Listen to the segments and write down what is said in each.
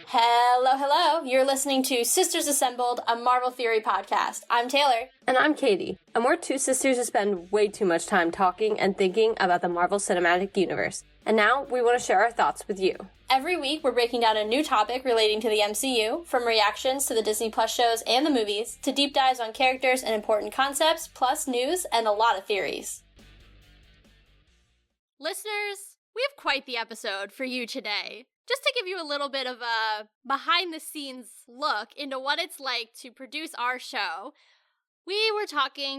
Hello, hello. You're listening to Sisters Assembled, a Marvel Theory podcast. I'm Taylor. And I'm Katie. And we're two sisters who spend way too much time talking and thinking about the Marvel Cinematic Universe. And now we want to share our thoughts with you. Every week, we're breaking down a new topic relating to the MCU, from reactions to the Disney Plus shows and the movies, to deep dives on characters and important concepts, plus news and a lot of theories. Listeners, we have quite the episode for you today. Just to give you a little bit of a behind-the-scenes look into what it's like to produce our show, we were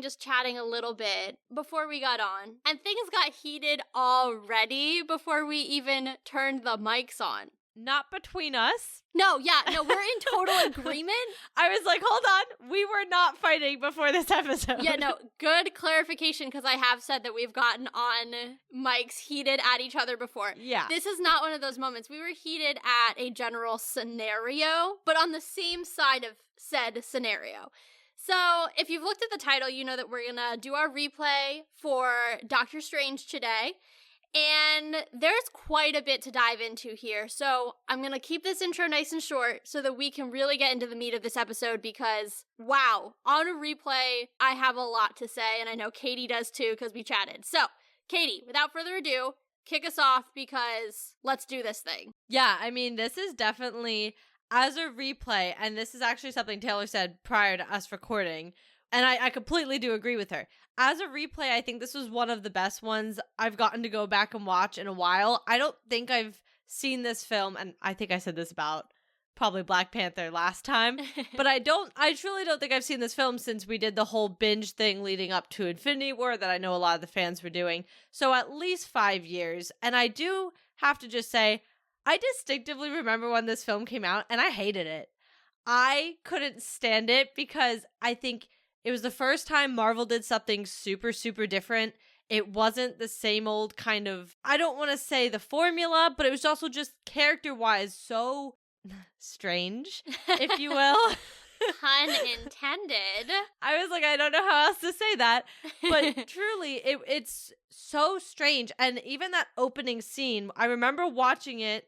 just chatting a little bit before we got on, and things got heated already before we even turned the mics on. Not between us. No, we're in total agreement. I was like, hold on, we were not fighting before this episode. Yeah, no, good clarification, because I have said that we've gotten on mics heated at each other before. Yeah. This is not one of those moments. We were heated at a general scenario, but on the same side of said scenario. So, if you've looked at the title, you know that we're gonna do our replay for Doctor Strange today. And there's quite a bit to dive into here, so I'm going to keep this intro nice and short so that we can really get into the meat of this episode because, wow, on a replay, I have a lot to say, and I know Katie does too because we chatted. So, Katie, without further ado, kick us off because let's do this thing. Yeah, I mean, this is definitely, as a replay, and this is actually something Taylor said prior to us recording, and I completely do agree with her. As a replay, I think this was one of the best ones I've gotten to go back and watch in a while. I don't think I've seen this film, and I think I said this about probably Black Panther last time, but I truly don't think I've seen this film since we did the whole binge thing leading up to Infinity War that I know a lot of the fans were doing. So at least 5 years, and I do have to just say, I distinctively remember when this film came out, and I hated it. I couldn't stand it because I think it was the first time Marvel did something super, super different. It wasn't the same old kind of, I don't want to say the formula, but it was also just character-wise so strange, if you will. Pun intended. I was like, I don't know how else to say that. But truly, it's so strange. And even that opening scene, I remember watching it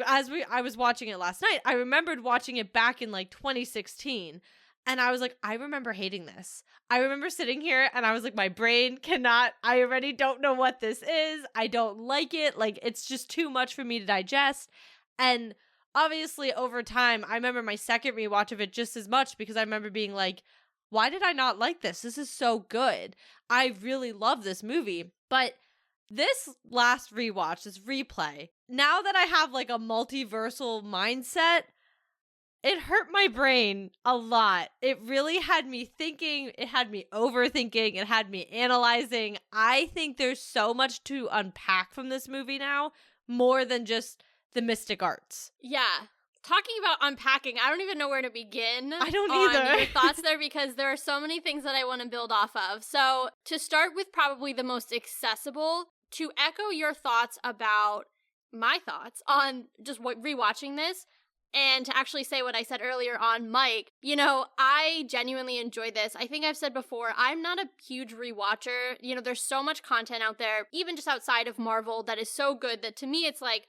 I was watching it last night. I remembered watching it back in like 2016. And I was like, I remember hating this. I remember sitting here and I was like, my brain cannot, I already don't know what this is. I don't like it. Like, it's just too much for me to digest. And obviously over time, I remember my second rewatch of it just as much because I remember being like, why did I not like this? This is so good. I really love this movie. But this last rewatch, this replay, now that I have like a multiversal mindset, it hurt my brain a lot. It really had me thinking, it had me overthinking, it had me analyzing. I think there's so much to unpack from this movie now, more than just the mystic arts. Yeah. Talking about unpacking, I don't even know where to begin. I don't on either. Your thoughts there because there are so many things that I want to build off of. So to start with probably the most accessible, to echo your thoughts about my thoughts on just rewatching this, and to actually say what I said earlier on mic, you know, I genuinely enjoy this. I think I've said before, I'm not a huge rewatcher. You know, there's so much content out there, even just outside of Marvel, that is so good that to me it's like,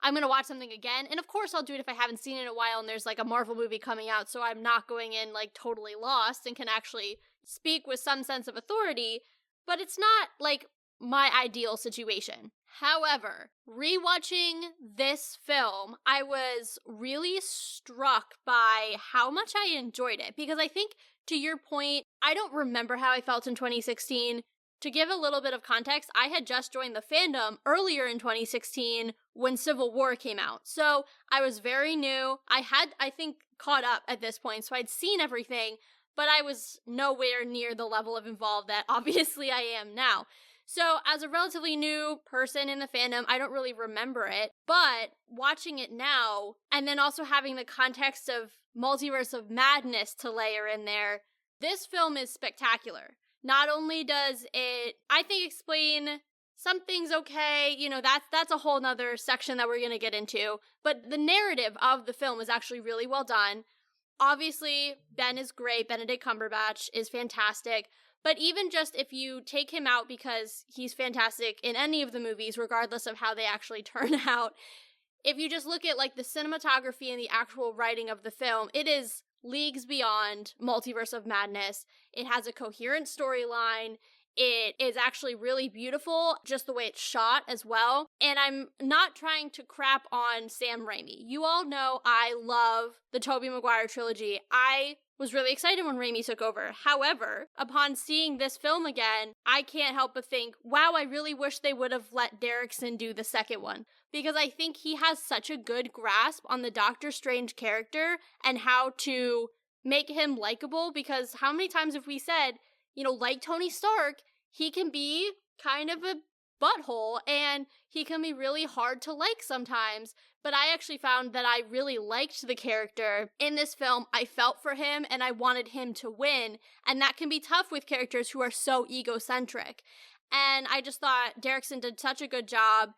I'm going to watch something again. And of course I'll do it if I haven't seen it in a while and there's like a Marvel movie coming out, so I'm not going in like totally lost and can actually speak with some sense of authority. But it's not like my ideal situation. However, rewatching this film, I was really struck by how much I enjoyed it. Because I think, to your point, I don't remember how I felt in 2016. To give a little bit of context, I had just joined the fandom earlier in 2016 when Civil War came out. So I was very new. I had, I think, caught up at this point, so I'd seen everything, but I was nowhere near the level of involved that obviously I am now. So as a relatively new person in the fandom, I don't really remember it, but watching it now, and then also having the context of Multiverse of Madness to layer in there, this film is spectacular. Not only does it, I think, explain some things okay, you know, that's a whole nother section that we're going to get into, but the narrative of the film is actually really well done. Obviously, Ben is great, Benedict Cumberbatch is fantastic, But even just if you take him out because he's fantastic in any of the movies, regardless of how they actually turn out, if you just look at like the cinematography and the actual writing of the film, it is leagues beyond Multiverse of Madness. It has a coherent storyline. It is actually really beautiful, just the way it's shot as well. And I'm not trying to crap on Sam Raimi. You all know I love the Tobey Maguire trilogy. I was really excited when Raimi took over. However, upon seeing this film again, I can't help but think, wow, I really wish they would have let Derrickson do the second one. Because I think he has such a good grasp on the Doctor Strange character and how to make him likable. Because how many times have we said, like Tony Stark, he can be kind of a butthole and he can be really hard to like sometimes. But I actually found that I really liked the character in this film. I felt for him and I wanted him to win. And that can be tough with characters who are so egocentric. And I just thought Derrickson did such a good job.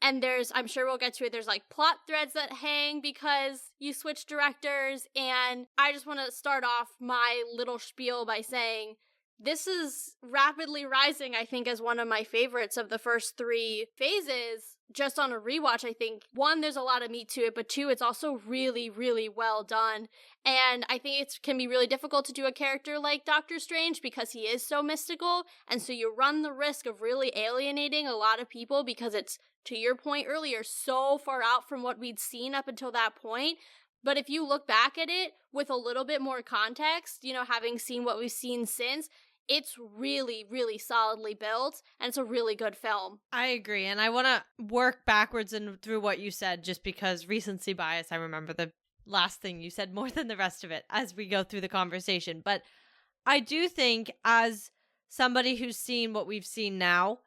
And I'm sure we'll get to it, there's like plot threads that hang because you switch directors. And I just want to start off my little spiel by saying, this is rapidly rising, I think, as one of my favorites of the first 3 phases. Just on a rewatch, I think, 1, there's a lot of meat to it, but 2, it's also really, really well done. And I think it can be really difficult to do a character like Doctor Strange because he is so mystical, and so you run the risk of really alienating a lot of people because it's, to your point earlier, so far out from what we'd seen up until that point. But if you look back at it with a little bit more context, having seen what we've seen since, it's really, really solidly built, and it's a really good film. I agree, and I want to work backwards and through what you said, just because recency bias, I remember the last thing you said more than the rest of it as we go through the conversation. But I do think, as somebody who's seen what we've seen now,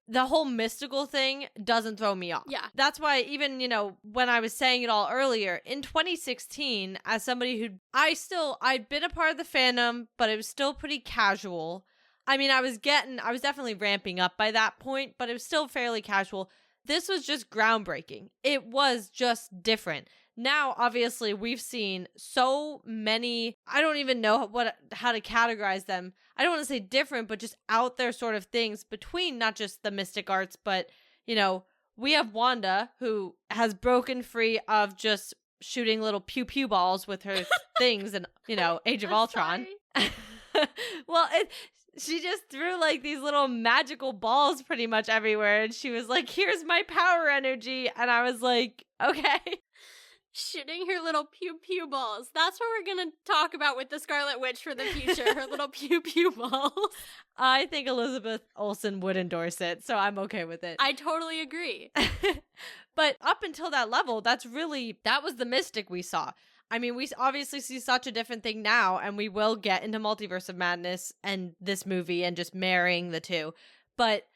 the whole mystical thing doesn't throw me off. Yeah. That's why even, when I was saying it all earlier, in 2016, as somebody I'd been a part of the fandom, but it was still pretty casual. I mean, I was definitely ramping up by that point, but it was still fairly casual. This was just groundbreaking. It was just different. Now, obviously, we've seen so many, I don't even know how to categorize them. I don't want to say different, but just out there sort of things between not just the mystic arts, but, we have Wanda, who has broken free of just shooting little pew-pew balls with her things and, Age of Ultron. Well, she just threw like these little magical balls pretty much everywhere. And she was like, here's my power energy. And I was like, okay. Shooting her little pew-pew balls. That's what we're going to talk about with the Scarlet Witch for the future. Her little pew-pew balls. I think Elizabeth Olsen would endorse it, so I'm okay with it. I totally agree. But up until that level, that was the mystic we saw. I mean, we obviously see such a different thing now, and we will get into Multiverse of Madness and this movie and just marrying the two. But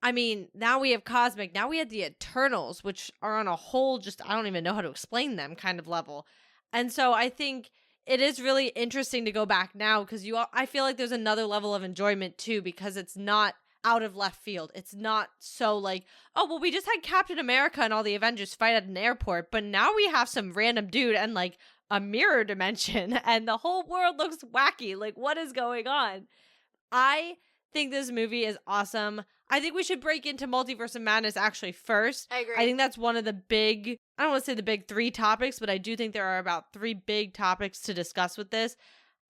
I mean, now we have Cosmic. Now we have the Eternals, which are on a whole I don't even know how to explain them kind of level. And so I think it is really interesting to go back now because I feel like there's another level of enjoyment too because it's not out of left field. It's not so like, oh, well, we just had Captain America and all the Avengers fight at an airport, but now we have some random dude and like a mirror dimension and the whole world looks wacky. Like, what is going on? I think this movie is awesome. I think we should break into Multiverse of Madness actually first. I agree. I think that's one of the big, I don't want to say the big 3 topics, but I do think there are about 3 big topics to discuss with this.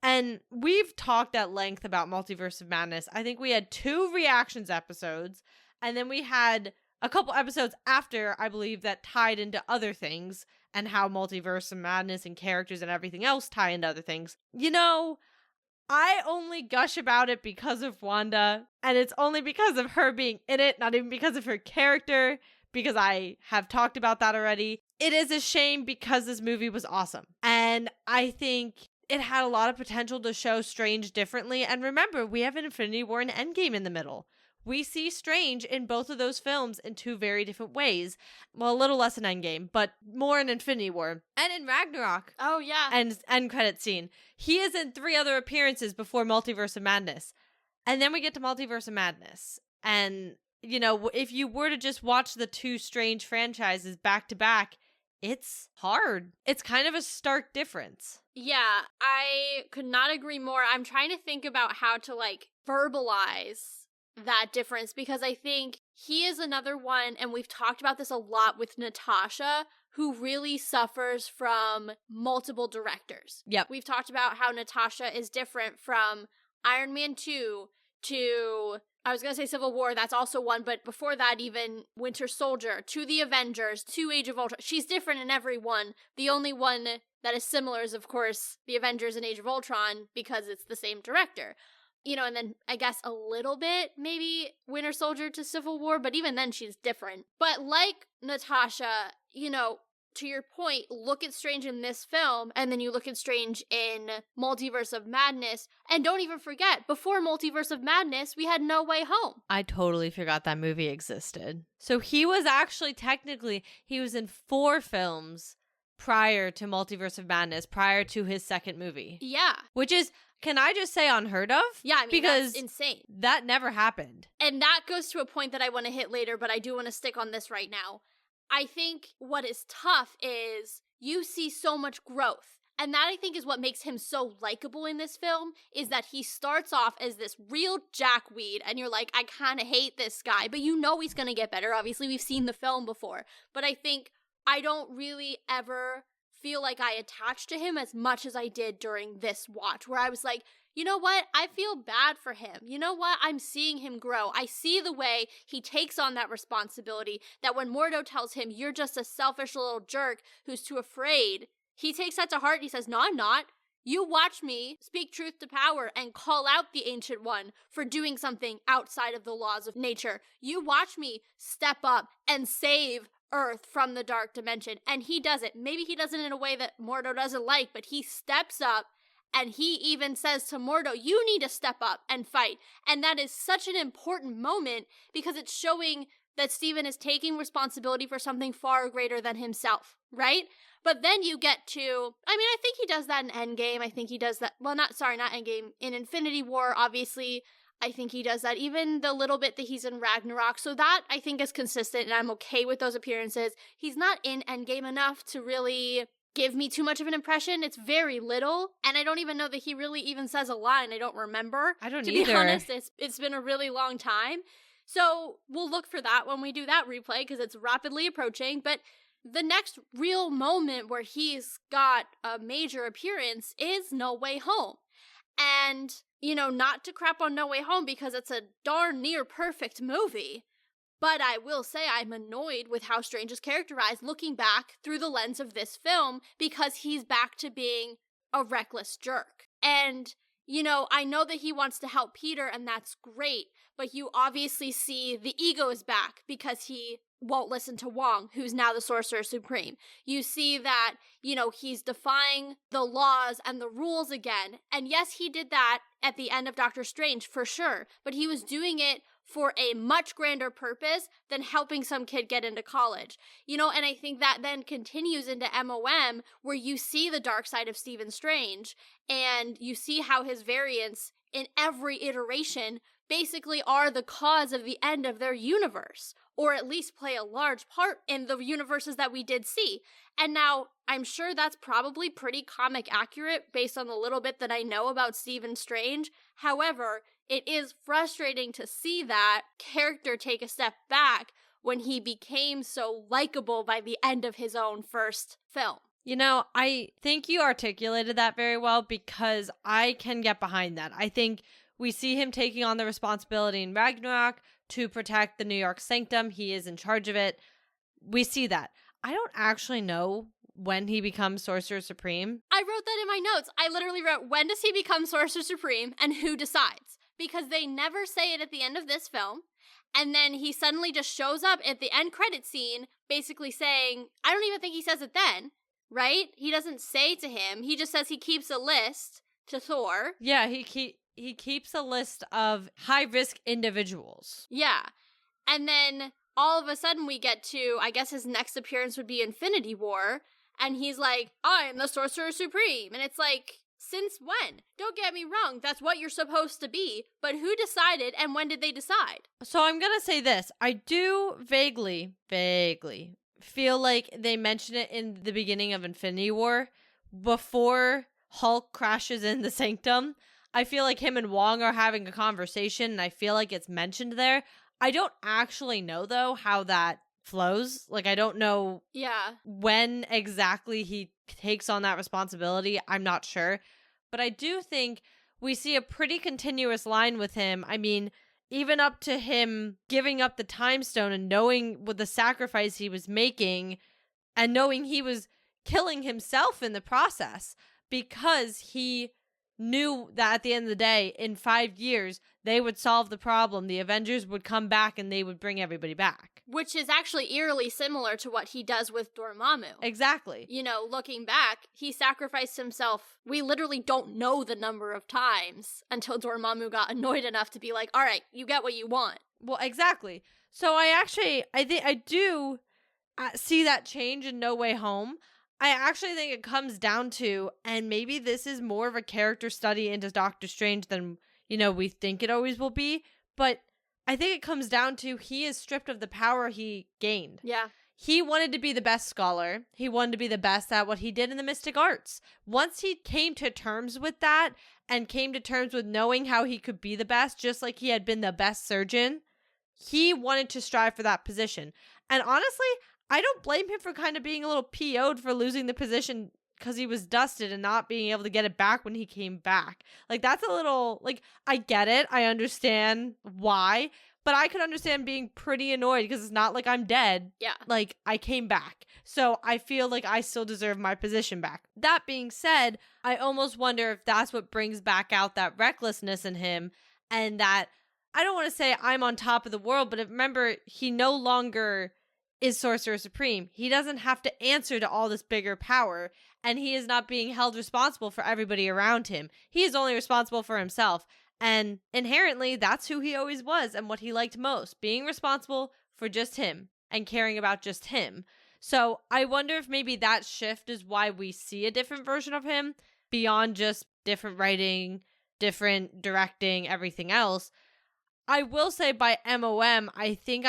And we've talked at length about Multiverse of Madness. I think we had 2 reactions episodes, and then we had a couple episodes after, I believe, that tied into other things and how Multiverse of Madness and characters and everything else tie into other things. I only gush about it because of Wanda, and it's only because of her being in it, not even because of her character, because I have talked about that already. It is a shame because this movie was awesome, and I think it had a lot of potential to show Strange differently, and remember, we have Infinity War and Endgame in the middle. We see Strange in both of those films in 2 very different ways. Well, a little less in Endgame, but more in Infinity War. And in Ragnarok. Oh, yeah. And end credit scene. He is in 3 other appearances before Multiverse of Madness. And then we get to Multiverse of Madness. And, if you were to just watch the 2 Strange franchises back to back, it's hard. It's kind of a stark difference. Yeah, I could not agree more. I'm trying to think about how to, verbalize that difference, because I think he is another one, and we've talked about this a lot with Natasha, who really suffers from multiple directors. Yep. We've talked about how Natasha is different from Iron Man 2 to, I was going to say Civil War, that's also one, but before that even Winter Soldier, to the Avengers, to Age of Ultron. She's different in every one. The only one that is similar is, of course, the Avengers and Age of Ultron, because it's the same director. You know, and then I guess a little bit, maybe Winter Soldier to Civil War, but even then she's different. But like Natasha, you know, to your point, look at Strange in this film, and then you look at Strange in Multiverse of Madness, and don't even forget, before Multiverse of Madness, we had No Way Home. I totally forgot that movie existed. So he was actually technically, he was in 4 films prior to Multiverse of Madness, prior to his second movie. Yeah. Which is, can I just say, unheard of? Yeah, I mean, because that's insane. That never happened. And that goes to a point that I want to hit later, but I do want to stick on this right now. I think what is tough is you see so much growth. And that, I think, is what makes him so likable in this film, is that he starts off as this real jackweed, and you're like, I kind of hate this guy, but you know he's going to get better. Obviously, we've seen the film before. But I think I don't really ever feel like I attached to him as much as I did during this watch, where I was like, you know what? I feel bad for him. You know what? I'm seeing him grow. I see the way he takes on that responsibility, that when Mordo tells him, you're just a selfish little jerk who's too afraid, he takes that to heart and he says, no, I'm not. You watch me speak truth to power and call out the Ancient One for doing something outside of the laws of nature. You watch me step up and save Earth from the dark dimension. And he does it. Maybe he does it in a way that Mordo doesn't like, but he steps up, and he even says to Mordo, you need to step up and fight. And that is such an important moment, because it's showing that Steven is taking responsibility for something far greater than himself, right? But then you get to, I mean, I think he does that in Endgame. I think he does that, well, not Endgame, in Infinity War, obviously. I think he does that even the little bit that he's in Ragnarok. So that, I think, is consistent, and I'm okay with those appearances. He's not in Endgame enough to really give me too much of an impression. It's very little, and I don't even know that he really even says a line. I don't remember. I don't to either. be honest, it's been a really long time. So we'll look for that when we do that replay, because it's rapidly approaching. But the next real moment where he's got a major appearance is No Way Home. And, you know, not to crap on No Way Home, because it's a darn near perfect movie, but I will say I'm annoyed with how Strange is characterized looking back through the lens of this film, because he's back to being a reckless jerk. And, you know, I know that he wants to help Peter, and that's great, but you obviously see the ego is back because he won't listen to Wong, who's now the Sorcerer Supreme. You see that, you know, he's defying the laws and the rules again. And yes, he did that at the end of Doctor Strange, for sure, but he was doing it for a much grander purpose than helping some kid get into college. You know, and I think that then continues into MOM, where you see the dark side of Stephen Strange, and you see how his variants in every iteration basically are the cause of the end of their universe, or at least play a large part in the universes that we did see. And now, I'm sure that's probably pretty comic accurate based on the little bit that I know about Stephen Strange. However, it is frustrating to see that character take a step back when he became so likable by the end of his own first film. You know, I think you articulated that very well, because I can get behind that. I think we see him taking on the responsibility in Ragnarok to protect the New York Sanctum. He is in charge of it. We see that. I don't actually know when he becomes Sorcerer Supreme. I wrote that in my notes. I literally wrote, when does he become Sorcerer Supreme and who decides? Because they never say it at the end of this film. And then he suddenly just shows up at the end credit scene basically saying, I don't even think he says it then, right? He doesn't say to him. He just says he keeps a list to Thor. Yeah, he keeps a list of high-risk individuals. Yeah. And then all of a sudden we get to, I guess his next appearance would be Infinity War, and he's like, I'm the Sorcerer Supreme. And it's like, since when? Don't get me wrong, that's what you're supposed to be, but who decided and when did they decide? So I'm gonna say this. I do vaguely feel like they mention it in the beginning of Infinity War, before Hulk crashes in the Sanctum. I feel like him and Wong are having a conversation, and I feel like it's mentioned there. I don't actually know, though, how that flows. Like, I don't know when exactly he takes on that responsibility. I'm not sure. But I do think we see a pretty continuous line with him. I mean, even up to him giving up the time stone and knowing what the sacrifice he was making and knowing he was killing himself in the process because he knew that at the end of the day, in 5 years, they would solve the problem. The Avengers would come back and they would bring everybody back. Which is actually eerily similar to what he does with Dormammu. Exactly. You know, looking back, he sacrificed himself. We literally don't know the number of times until Dormammu got annoyed enough to be like, all right, you get what you want. Well, exactly. So I think I do see that change in No Way Home. I actually think it comes down to, and maybe this is more of a character study into Doctor Strange than, we think it always will be, but I think it comes down to he is stripped of the power he gained. Yeah. He wanted to be the best scholar. He wanted to be the best at what he did in the mystic arts. Once he came to terms with that and came to terms with knowing how he could be the best, just like he had been the best surgeon, he wanted to strive for that position. And honestly, I don't blame him for kind of being a little PO'd for losing the position because he was dusted and not being able to get it back when he came back. Like, that's a little, like, I get it. I understand why. But I could understand being pretty annoyed because it's not like I'm dead. Yeah. Like, I came back. So I feel like I still deserve my position back. That being said, I almost wonder if that's what brings back out that recklessness in him and that, I don't want to say I'm on top of the world, but remember, he no longer is Sorcerer Supreme. He doesn't have to answer to all this bigger power, and he is not being held responsible for everybody around him. He is only responsible for himself, and inherently, that's who he always was and what he liked most, being responsible for just him and caring about just him. So I wonder if maybe that shift is why we see a different version of him beyond just different writing, different directing, everything else. I will say by MOM, I think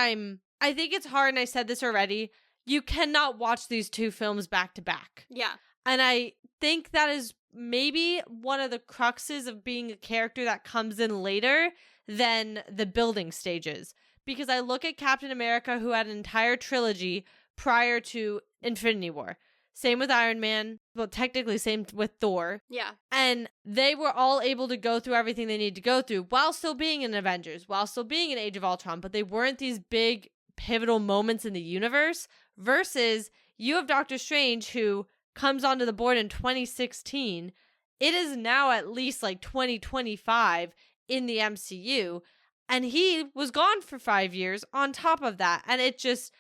it's hard, and I said this already, you cannot watch these two films back to back. Yeah. And I think that is maybe one of the cruxes of being a character that comes in later than the building stages. Because I look at Captain America, who had an entire trilogy prior to Infinity War. Same with Iron Man. Well, technically same with Thor. Yeah. And they were all able to go through everything they needed to go through while still being in Avengers, while still being in Age of Ultron. But they weren't these big pivotal moments in the universe versus you have Doctor Strange who comes onto the board in 2016. It is now at least like 2025 in the MCU, and he was gone for 5 years on top of that. And it just,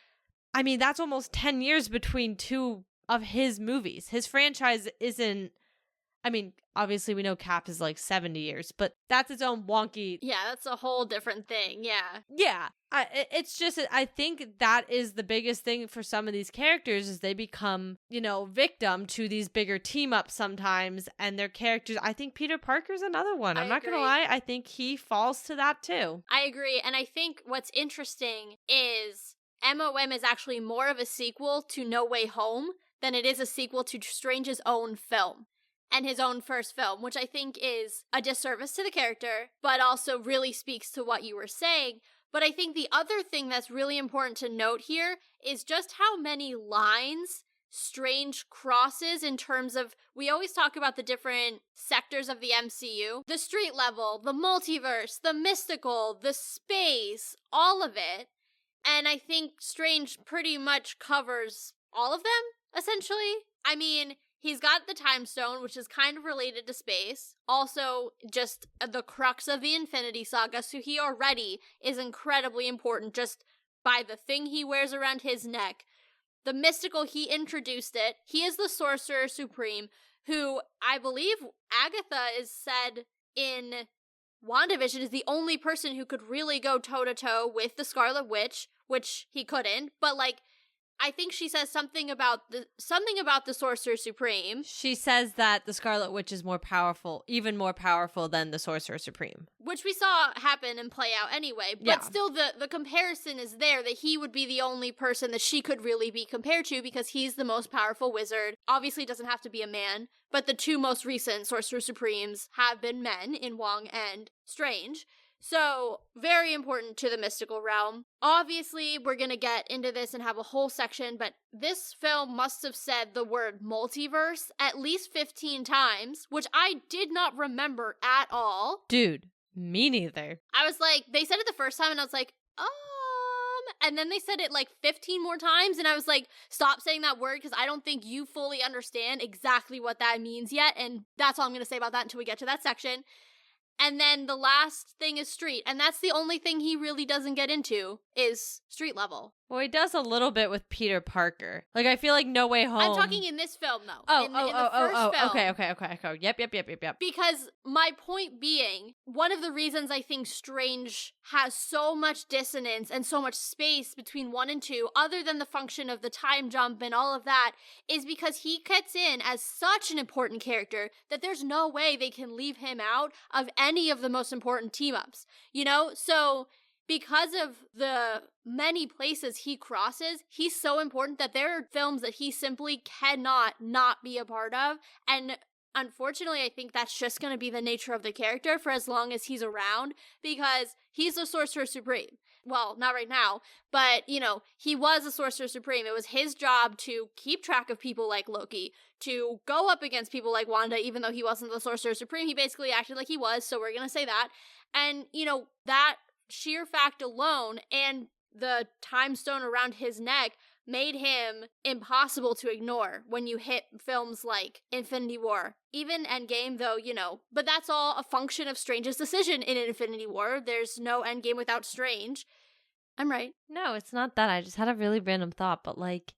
I mean, that's almost 10 years between two of his movies. His franchise isn't, I mean, obviously we know Cap is like 70 years, but that's its own wonky. Yeah, that's a whole different thing. Yeah. Yeah. It's just, I think that is the biggest thing for some of these characters is they become, victim to these bigger team ups sometimes and their characters. I think Peter Parker's another one. I'm not going to lie. I think he falls to that too. I agree. And I think what's interesting is MOM is actually more of a sequel to No Way Home than it is a sequel to Strange's own film. And his own first film, which I think is a disservice to the character, but also really speaks to what you were saying. But I think the other thing that's really important to note here is just how many lines Strange crosses in terms of, we always talk about the different sectors of the MCU, the street level, the multiverse, the mystical, the space, all of it. And I think Strange pretty much covers all of them, essentially. I mean, he's got the time stone, which is kind of related to space. Also, just the crux of the Infinity Saga, so he already is incredibly important just by the thing he wears around his neck. The mystical, he introduced it. He is the Sorcerer Supreme, who I believe Agatha is said in WandaVision is the only person who could really go toe-to-toe with the Scarlet Witch, which he couldn't. But, I think she says something about the Sorcerer Supreme. She says that the Scarlet Witch is more powerful, even more powerful than the Sorcerer Supreme. Which we saw happen and play out anyway. But still, the comparison is there that he would be the only person that she could really be compared to because he's the most powerful wizard. Obviously, doesn't have to be a man, but the two most recent Sorcerer Supremes have been men in Wong and Strange. So, very important to the mystical realm. Obviously, we're gonna get into this and have a whole section, but this film must have said the word multiverse at least 15 times, which I did not remember at all. Dude, me neither. I was like, they said it the first time, and I was like, and then they said it like 15 more times, and I was like, stop saying that word, because I don't think you fully understand exactly what that means yet, and that's all I'm gonna say about that until we get to that section. And then the last thing is street. And that's the only thing he really doesn't get into is street level. Well, he does a little bit with Peter Parker. Like, I feel like No Way Home. I'm talking in this film, though. In the first film. Okay. Yep. Because my point being, one of the reasons I think Strange has so much dissonance and so much space between 1 and 2, other than the function of the time jump and all of that, is because he gets in as such an important character that there's no way they can leave him out of any of the most important team-ups. You know? So because of the many places he crosses, he's so important that there are films that he simply cannot not be a part of. And unfortunately, I think that's just going to be the nature of the character for as long as he's around, because he's the Sorcerer Supreme. Well, not right now, but, you know, he was a Sorcerer Supreme. It was his job to keep track of people like Loki, to go up against people like Wanda, even though he wasn't the Sorcerer Supreme. He basically acted like he was, so we're going to say that. And, you know, that sheer fact alone and the time stone around his neck made him impossible to ignore when you hit films like Infinity War. Even Endgame, though, you know, but that's all a function of Strange's decision in Infinity War. There's no Endgame without Strange. I'm right. No, it's not that. I just had a really random thought, but like,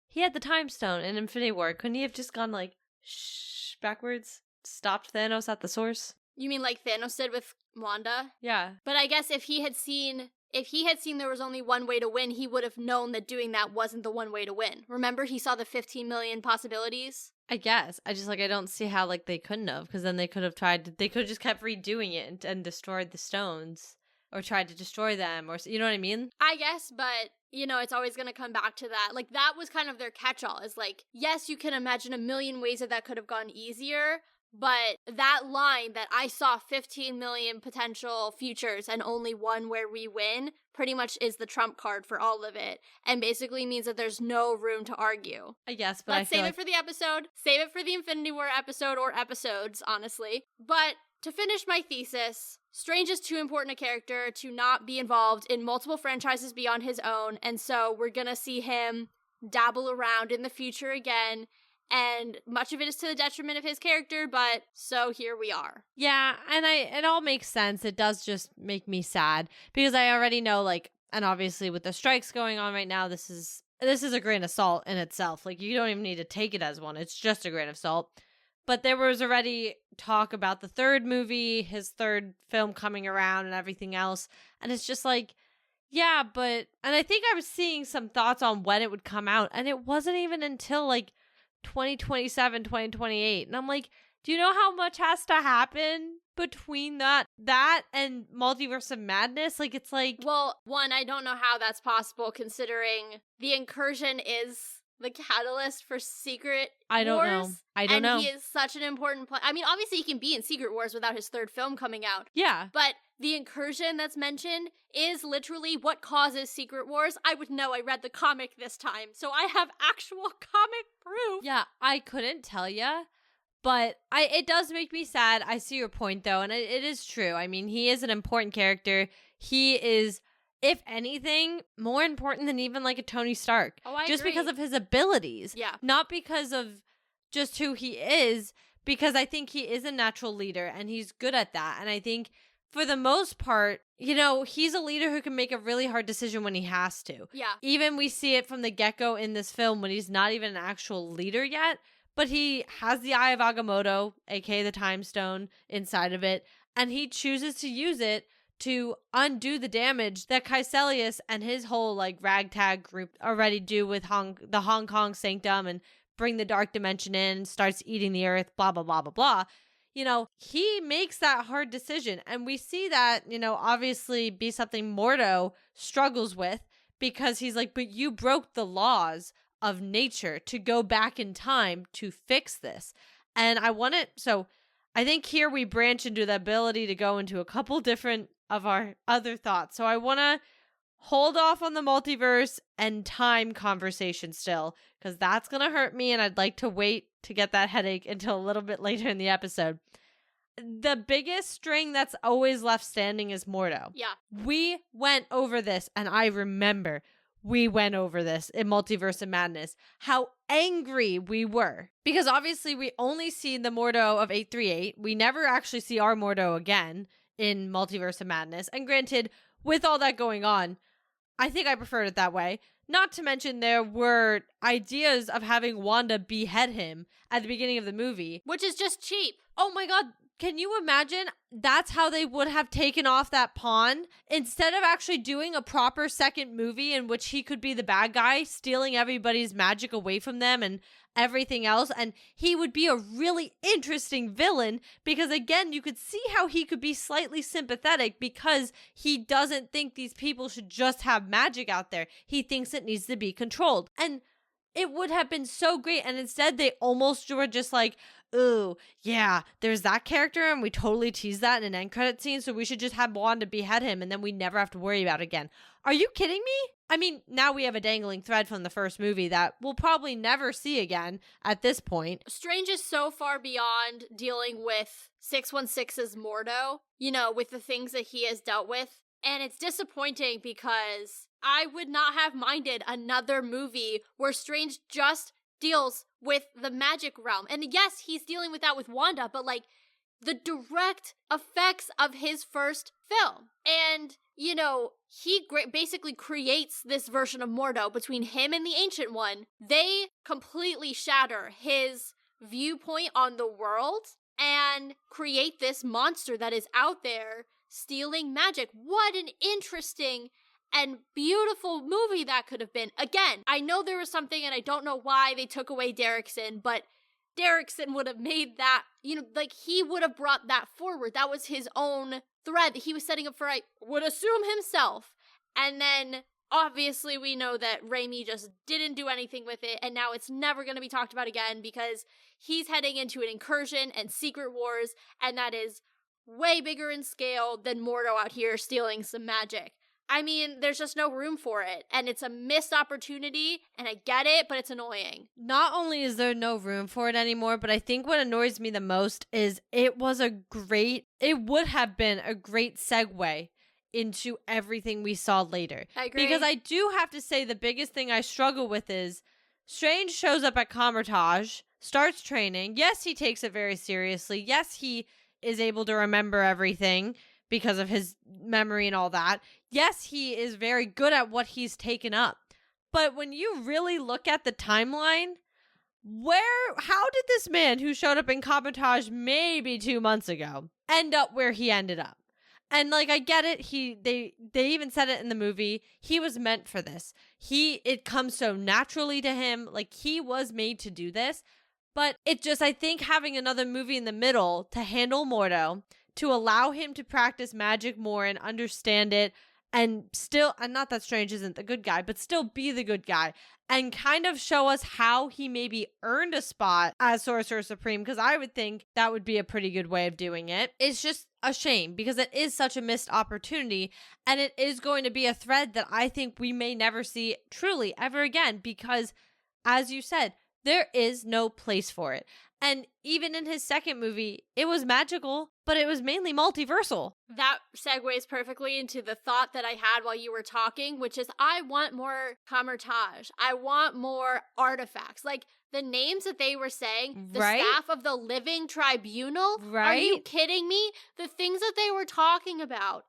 he had the time stone in Infinity War. Couldn't he have just gone like, shh, backwards? Stopped Thanos at the source? You mean like Thanos did with Wanda? Yeah. But I guess if he had seen there was only one way to win, he would have known that doing that wasn't the one way to win. Remember, he saw the 15 million possibilities? I guess. I don't see how, like, they couldn't have, because then they could have just kept redoing it and destroyed the stones, or tried to destroy them, or, you know what I mean? I guess, but, you know, it's always going to come back to that. Like, that was kind of their catch-all, is like, yes, you can imagine a million ways that could have gone easier, but that line that I saw 15 million potential futures and only one where we win pretty much is the trump card for all of it, and basically means that there's no room to argue. I guess, but let's save it for the episode. Save it for the Infinity War episode, or episodes, honestly. But to finish my thesis, Strange is too important a character to not be involved in multiple franchises beyond his own, and so we're gonna see him dabble around in the future again. And much of it is to the detriment of his character, but so here we are. Yeah, and it all makes sense. It does just make me sad because I already know, like, and obviously with the strikes going on right now, this is a grain of salt in itself. Like, you don't even need to take it as one. It's just a grain of salt. But there was already talk about the third movie, his third film coming around and everything else. And it's just like, yeah, but, and I think I was seeing some thoughts on when it would come out, and it wasn't even until like 2027, 2028. And I'm like, do you know how much has to happen between that and Multiverse of Madness? Like, it's like, well, one, I don't know how that's possible considering the incursion is the catalyst for Secret Wars. I don't know. And he is such an important I mean, obviously he can be in Secret Wars without his third film coming out. Yeah. But the incursion that's mentioned is literally what causes Secret Wars. I would know. I read the comic this time, so I have actual comic proof. Yeah, I couldn't tell ya, but it does make me sad. I see your point, though, and it is true. I mean, he is an important character. He is, if anything, more important than even like a Tony Stark. Oh, I just agree. because of his abilities. Yeah. Not because of just who he is, because I think he is a natural leader, and he's good at that. And I think for the most part, you know, he's a leader who can make a really hard decision when he has to. Yeah. Even we see it from the get-go in this film when he's not even an actual leader yet, but he has the Eye of Agamotto, aka the Time Stone, inside of it, and he chooses to use it to undo the damage that Kaecilius and his whole like ragtag group already do with the Hong Kong Sanctum and bring the dark dimension in, starts eating the earth, blah, blah, blah, blah, blah. You know, he makes that hard decision. And we see that, you know, obviously be something Mordo struggles with because he's like, but you broke the laws of nature to go back in time to fix this. And I think here we branch into the ability to go into a couple different of our other thoughts. So I want to hold off on the multiverse and time conversation still, because that's going to hurt me and I'd like to wait to get that headache until a little bit later in the episode. The biggest string that's always left standing is Mordo. Yeah. We went over this, and I remember we went over this in Multiverse of Madness, how angry we were. Because obviously we only see the Mordo of 838. We never actually see our Mordo again in Multiverse of Madness. And granted, with all that going on, I think I preferred it that way. Not to mention there were ideas of having Wanda behead him at the beginning of the movie. Which is just cheap. Oh my god, can you imagine? That's how they would have taken off that pawn. Instead of actually doing a proper second movie in which he could be the bad guy, stealing everybody's magic away from them and everything else. And he would be a really interesting villain because, again, you could see how he could be slightly sympathetic because he doesn't think these people should just have magic out there. He thinks it needs to be controlled. And it would have been so great. And instead, they almost were just like, ooh, yeah, there's that character, and we totally tease that in an end credit scene, so we should just have Wanda behead him, and then we never have to worry about it again. Are you kidding me? I mean, now we have a dangling thread from the first movie that we'll probably never see again at this point. Strange is so far beyond dealing with 616's Mordo, you know, with the things that he has dealt with. And it's disappointing because I would not have minded another movie where Strange just deals with the magic realm. And yes, he's dealing with that with Wanda, but like the direct effects of his first film. And, you know, he basically creates this version of Mordo between him and the Ancient One. They completely shatter his viewpoint on the world and create this monster that is out there stealing magic. What an interesting and beautiful movie that could have been. Again, I know there was something, and I don't know why they took away Derrickson, but Derrickson would have made that, you know, like he would have brought that forward. That was his own thread that he was setting up for, I would assume, himself. And then obviously we know that Raimi just didn't do anything with it, and now it's never going to be talked about again because he's heading into an incursion and Secret Wars, and that is way bigger in scale than Mordo out here stealing some magic. I mean, there's just no room for it, and it's a missed opportunity, and I get it, but it's annoying. Not only is there no room for it anymore, but I think what annoys me the most is it would have been a great segue into everything we saw later. I agree. Because I do have to say the biggest thing I struggle with is Strange shows up at Kamar-Taj, starts training. Yes, he takes it very seriously. Yes, he is able to remember everything because of his memory and all that. Yes, he is very good at what he's taken up. But when you really look at the timeline, how did this man who showed up in Kamar-Taj maybe 2 months ago end up where he ended up? And like, I get it. They even said it in the movie. He was meant for this. It comes so naturally to him. Like, he was made to do this. But it just, I think having another movie in the middle to handle Mordo, to allow him to practice magic more and understand it, and still, and not that Strange isn't the good guy, but still be the good guy, and kind of show us how he maybe earned a spot as Sorcerer Supreme, because I would think that would be a pretty good way of doing it. It's just a shame, because it is such a missed opportunity, and it is going to be a thread that I think we may never see truly ever again, because, as you said, there is no place for it. And even in his second movie, it was magical, but it was mainly multiversal. That segues perfectly into the thought that I had while you were talking, which is I want more Kamar-Taj. I want more artifacts. Like the names that they were saying, the staff of the Living Tribunal. Right? Are you kidding me? The things that they were talking about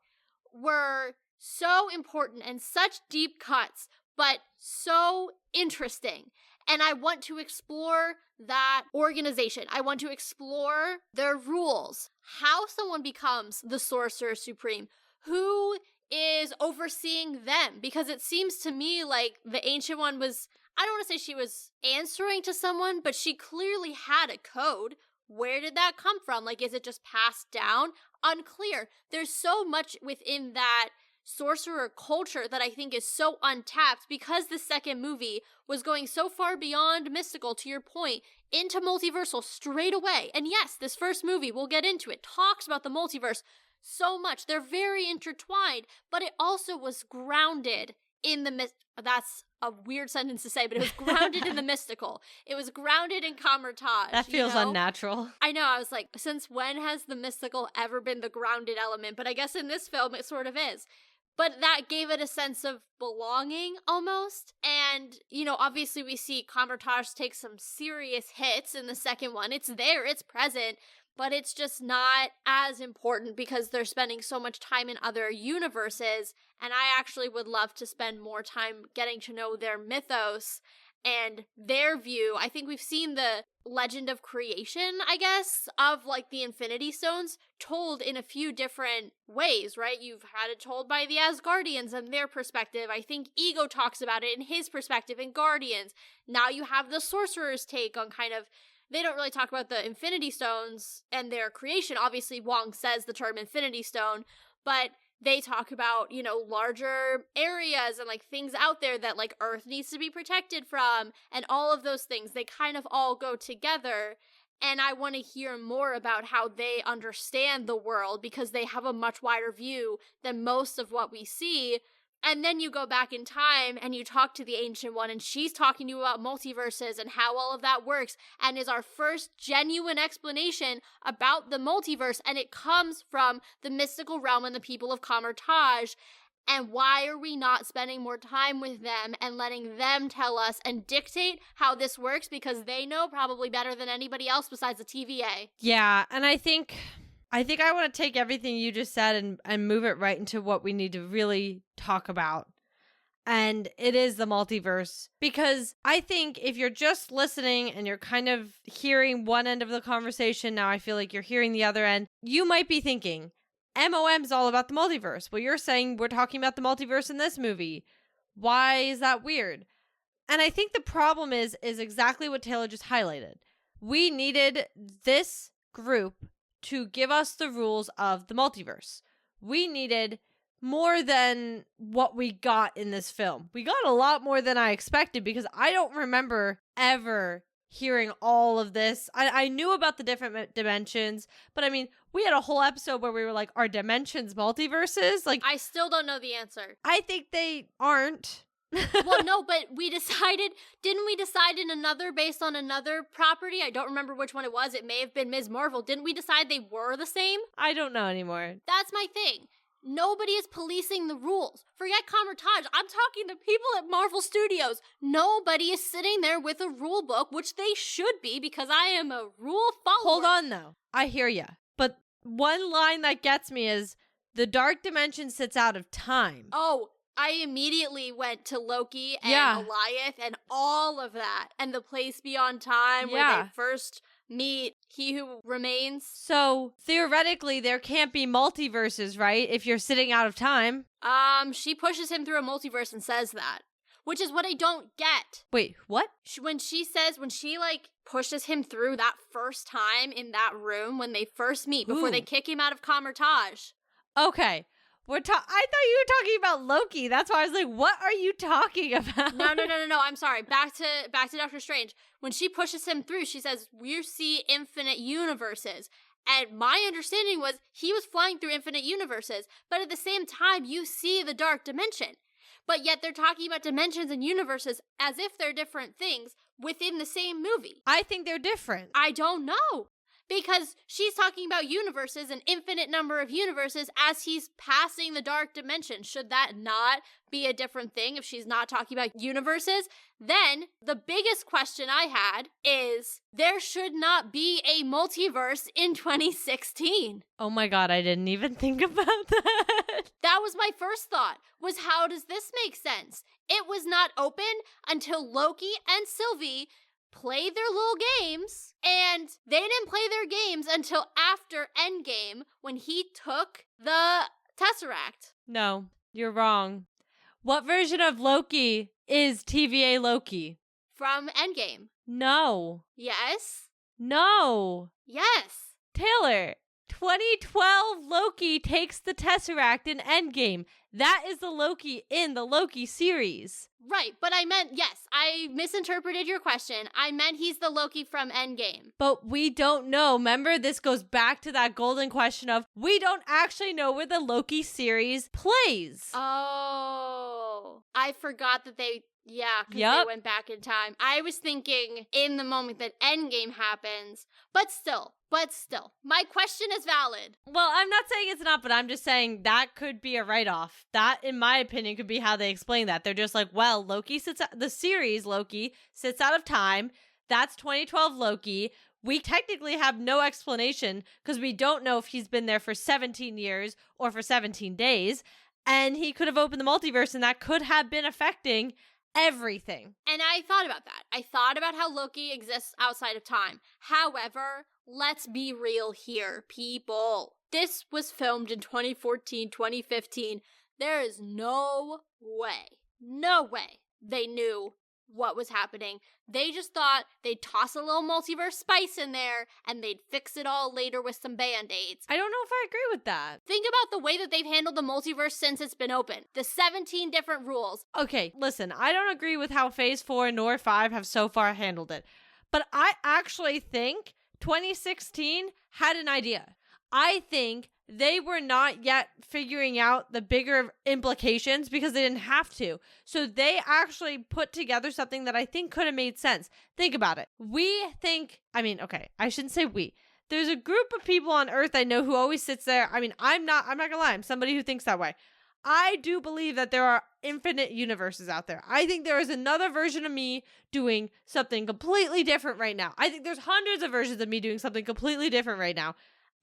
were so important and such deep cuts, but so interesting. And I want to explore that organization. I want to explore their rules, how someone becomes the Sorcerer Supreme, who is overseeing them? Because it seems to me like the Ancient One was, I don't want to say she was answering to someone, but she clearly had a code. Where did that come from? Like, is it just passed down? Unclear. There's so much within that sorcerer culture that I think is so untapped because the second movie was going so far beyond mystical, to your point, into multiversal straight away. And yes, this first movie, we'll get into it, talks about the multiverse so much. They're very intertwined, but it also was grounded in the that's a weird sentence to say, but it was grounded in the mystical. It was grounded in Kamar-Taj. That feels unnatural. I know, I was like, since when has the mystical ever been the grounded element? But I guess in this film it sort of is. But that gave it a sense of belonging, almost. And, obviously we see Kamar-Taj take some serious hits in the second one. It's there, it's present, but it's just not as important because they're spending so much time in other universes. And I actually would love to spend more time getting to know their mythos and their view. I think we've seen the legend of creation, I guess, of like the Infinity Stones told in a few different ways, right? You've had it told by the Asgardians and their perspective. I think Ego talks about it in his perspective in Guardians. Now you have the Sorcerer's take on kind of, they don't really talk about the Infinity Stones and their creation. Obviously, Wong says the term Infinity Stone, but they talk about, larger areas and like things out there that like Earth needs to be protected from and all of those things. They kind of all go together. And I want to hear more about how they understand the world because they have a much wider view than most of what we see. And then you go back in time and you talk to the Ancient One and she's talking to you about multiverses and how all of that works and is our first genuine explanation about the multiverse. And it comes from the mystical realm and the people of Kamar-Taj. And why are we not spending more time with them and letting them tell us and dictate how this works? Because they know probably better than anybody else besides the TVA. Yeah, and I think I want to take everything you just said and move it right into what we need to really talk about. And it is the multiverse. Because I think if you're just listening and you're kind of hearing one end of the conversation, now I feel like you're hearing the other end, you might be thinking, MOM's all about the multiverse. Well, you're saying we're talking about the multiverse in this movie. Why is that weird? And I think the problem is exactly what Taylor just highlighted. We needed this group to give us the rules of the multiverse. We needed more than what we got in this film. We got a lot more than I expected because I don't remember ever hearing all of this. I knew about the different dimensions, but I mean, we had a whole episode where we were like, are dimensions multiverses? Like, I still don't know the answer. I think they aren't. Well, no, but didn't we decide in another, based on another property? I don't remember which one it was. It may have been Ms. Marvel. Didn't we decide they were the same? I don't know anymore. That's my thing. Nobody is policing the rules. Forget Kamar-Taj. I'm talking to people at Marvel Studios. Nobody is sitting there with a rule book, which they should be because I am a rule follower. Hold on, though. I hear ya. But one line that gets me is, the dark dimension sits out of time. Oh, I immediately went to Loki and Goliath and all of that. And the place beyond time where they first meet He Who Remains. So, theoretically, there can't be multiverses, right? If you're sitting out of time. She pushes him through a multiverse and says that. Which is what I don't get. Wait, what? When she pushes him through that first time in that room when they first meet, before they kick him out of Kamar-Taj. Okay. I thought you were talking about Loki. That's why I was like, what are you talking about? No. I'm sorry. Back to Doctor Strange. When she pushes him through, she says, we see infinite universes. And my understanding was he was flying through infinite universes. But at the same time, you see the dark dimension. But yet they're talking about dimensions and universes as if they're different things within the same movie. I think they're different. I don't know. Because she's talking about universes, an infinite number of universes, as he's passing the dark dimension. Should that not be a different thing if she's not talking about universes? Then, the biggest question I had is, there should not be a multiverse in 2016. Oh my god, I didn't even think about that. That was my first thought, was how does this make sense? It was not open until Loki and Sylvie played their little games, and they didn't play their games until after Endgame, when he took the Tesseract. No, you're wrong. What version of Loki is TVA Loki? From Endgame. No. Yes. No. Yes. Taylor, 2012 Loki takes the Tesseract in Endgame. That is the Loki in the Loki series. Right, but I meant, yes, I misinterpreted your question. I meant he's the Loki from Endgame. But we don't know. Remember, this goes back to that golden question of we don't actually know where the Loki series plays. Oh, I forgot that they, because Yep. they went back in time. I was thinking in the moment that Endgame happens, but still, my question is valid. Well, I'm not saying it's not, but I'm just saying that could be a write-off. That, in my opinion, could be how they explain that. They're just like, well, the series Loki sits out of time. That's 2012 Loki. We technically have no explanation because we don't know if he's been there for 17 years or for 17 days. And he could have opened the multiverse, and that could have been affecting everything. And I thought about that. I thought about how Loki exists outside of time. However, let's be real here, people. This was filmed in 2014, 2015. There is no way they knew what was happening. They just thought they'd toss a little multiverse spice in there and they'd fix it all later with some band-aids. I don't know if I agree with that. Think about the way that they've handled the multiverse since it's been open. The 17 different rules. Okay, listen, I don't agree with how Phase 4 nor 5 have so far handled it. But I actually think 2016 had an idea. I think they were not yet figuring out the bigger implications because they didn't have to. So they actually put together something that I think could have made sense. Think about it. I shouldn't say we. There's a group of people on Earth I know who always sits there. I'm not gonna lie. I'm somebody who thinks that way. I do believe that there are infinite universes out there. I think there is another version of me doing something completely different right now. I think there's hundreds of versions of me doing something completely different right now.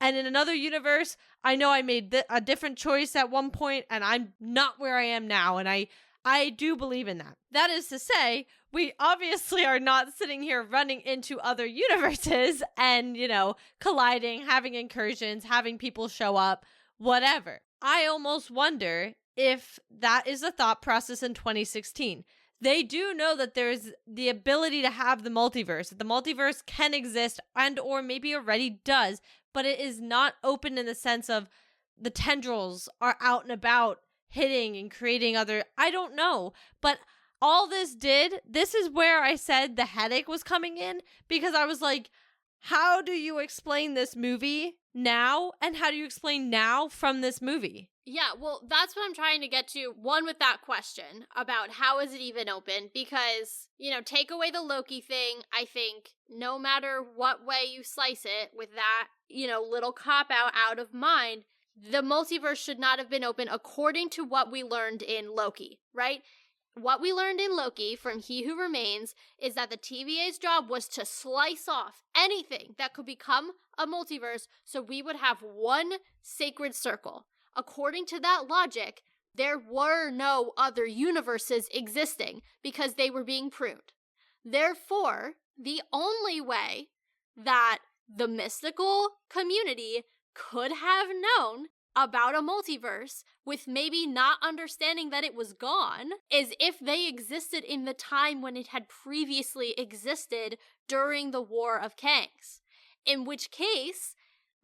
And in another universe, I know I made a different choice at one point, and I'm not where I am now. And I do believe in that. That is to say, we obviously are not sitting here running into other universes and, colliding, having incursions, having people show up, whatever. I almost wonder if that is a thought process in 2016. They do know that there's the ability to have the multiverse. That the multiverse can exist and or maybe already does, but it is not open in the sense of the tendrils are out and about hitting and creating other, I don't know. But all this is where I said the headache was coming in, because I was like, how do you explain this movie now? And how do you explain now from this movie? Yeah, well, that's what I'm trying to get to. One, with that question about how is it even open? Because, take away the Loki thing, I think no matter what way you slice it, with that, little cop-out out of mind, the multiverse should not have been open according to what we learned in Loki, right? What we learned in Loki from He Who Remains is that the TVA's job was to slice off anything that could become a multiverse so we would have one sacred circle. According to that logic, there were no other universes existing because they were being pruned. Therefore, the only way that the mystical community could have known about a multiverse with maybe not understanding that it was gone is if they existed in the time when it had previously existed during the War of Kangs. In which case,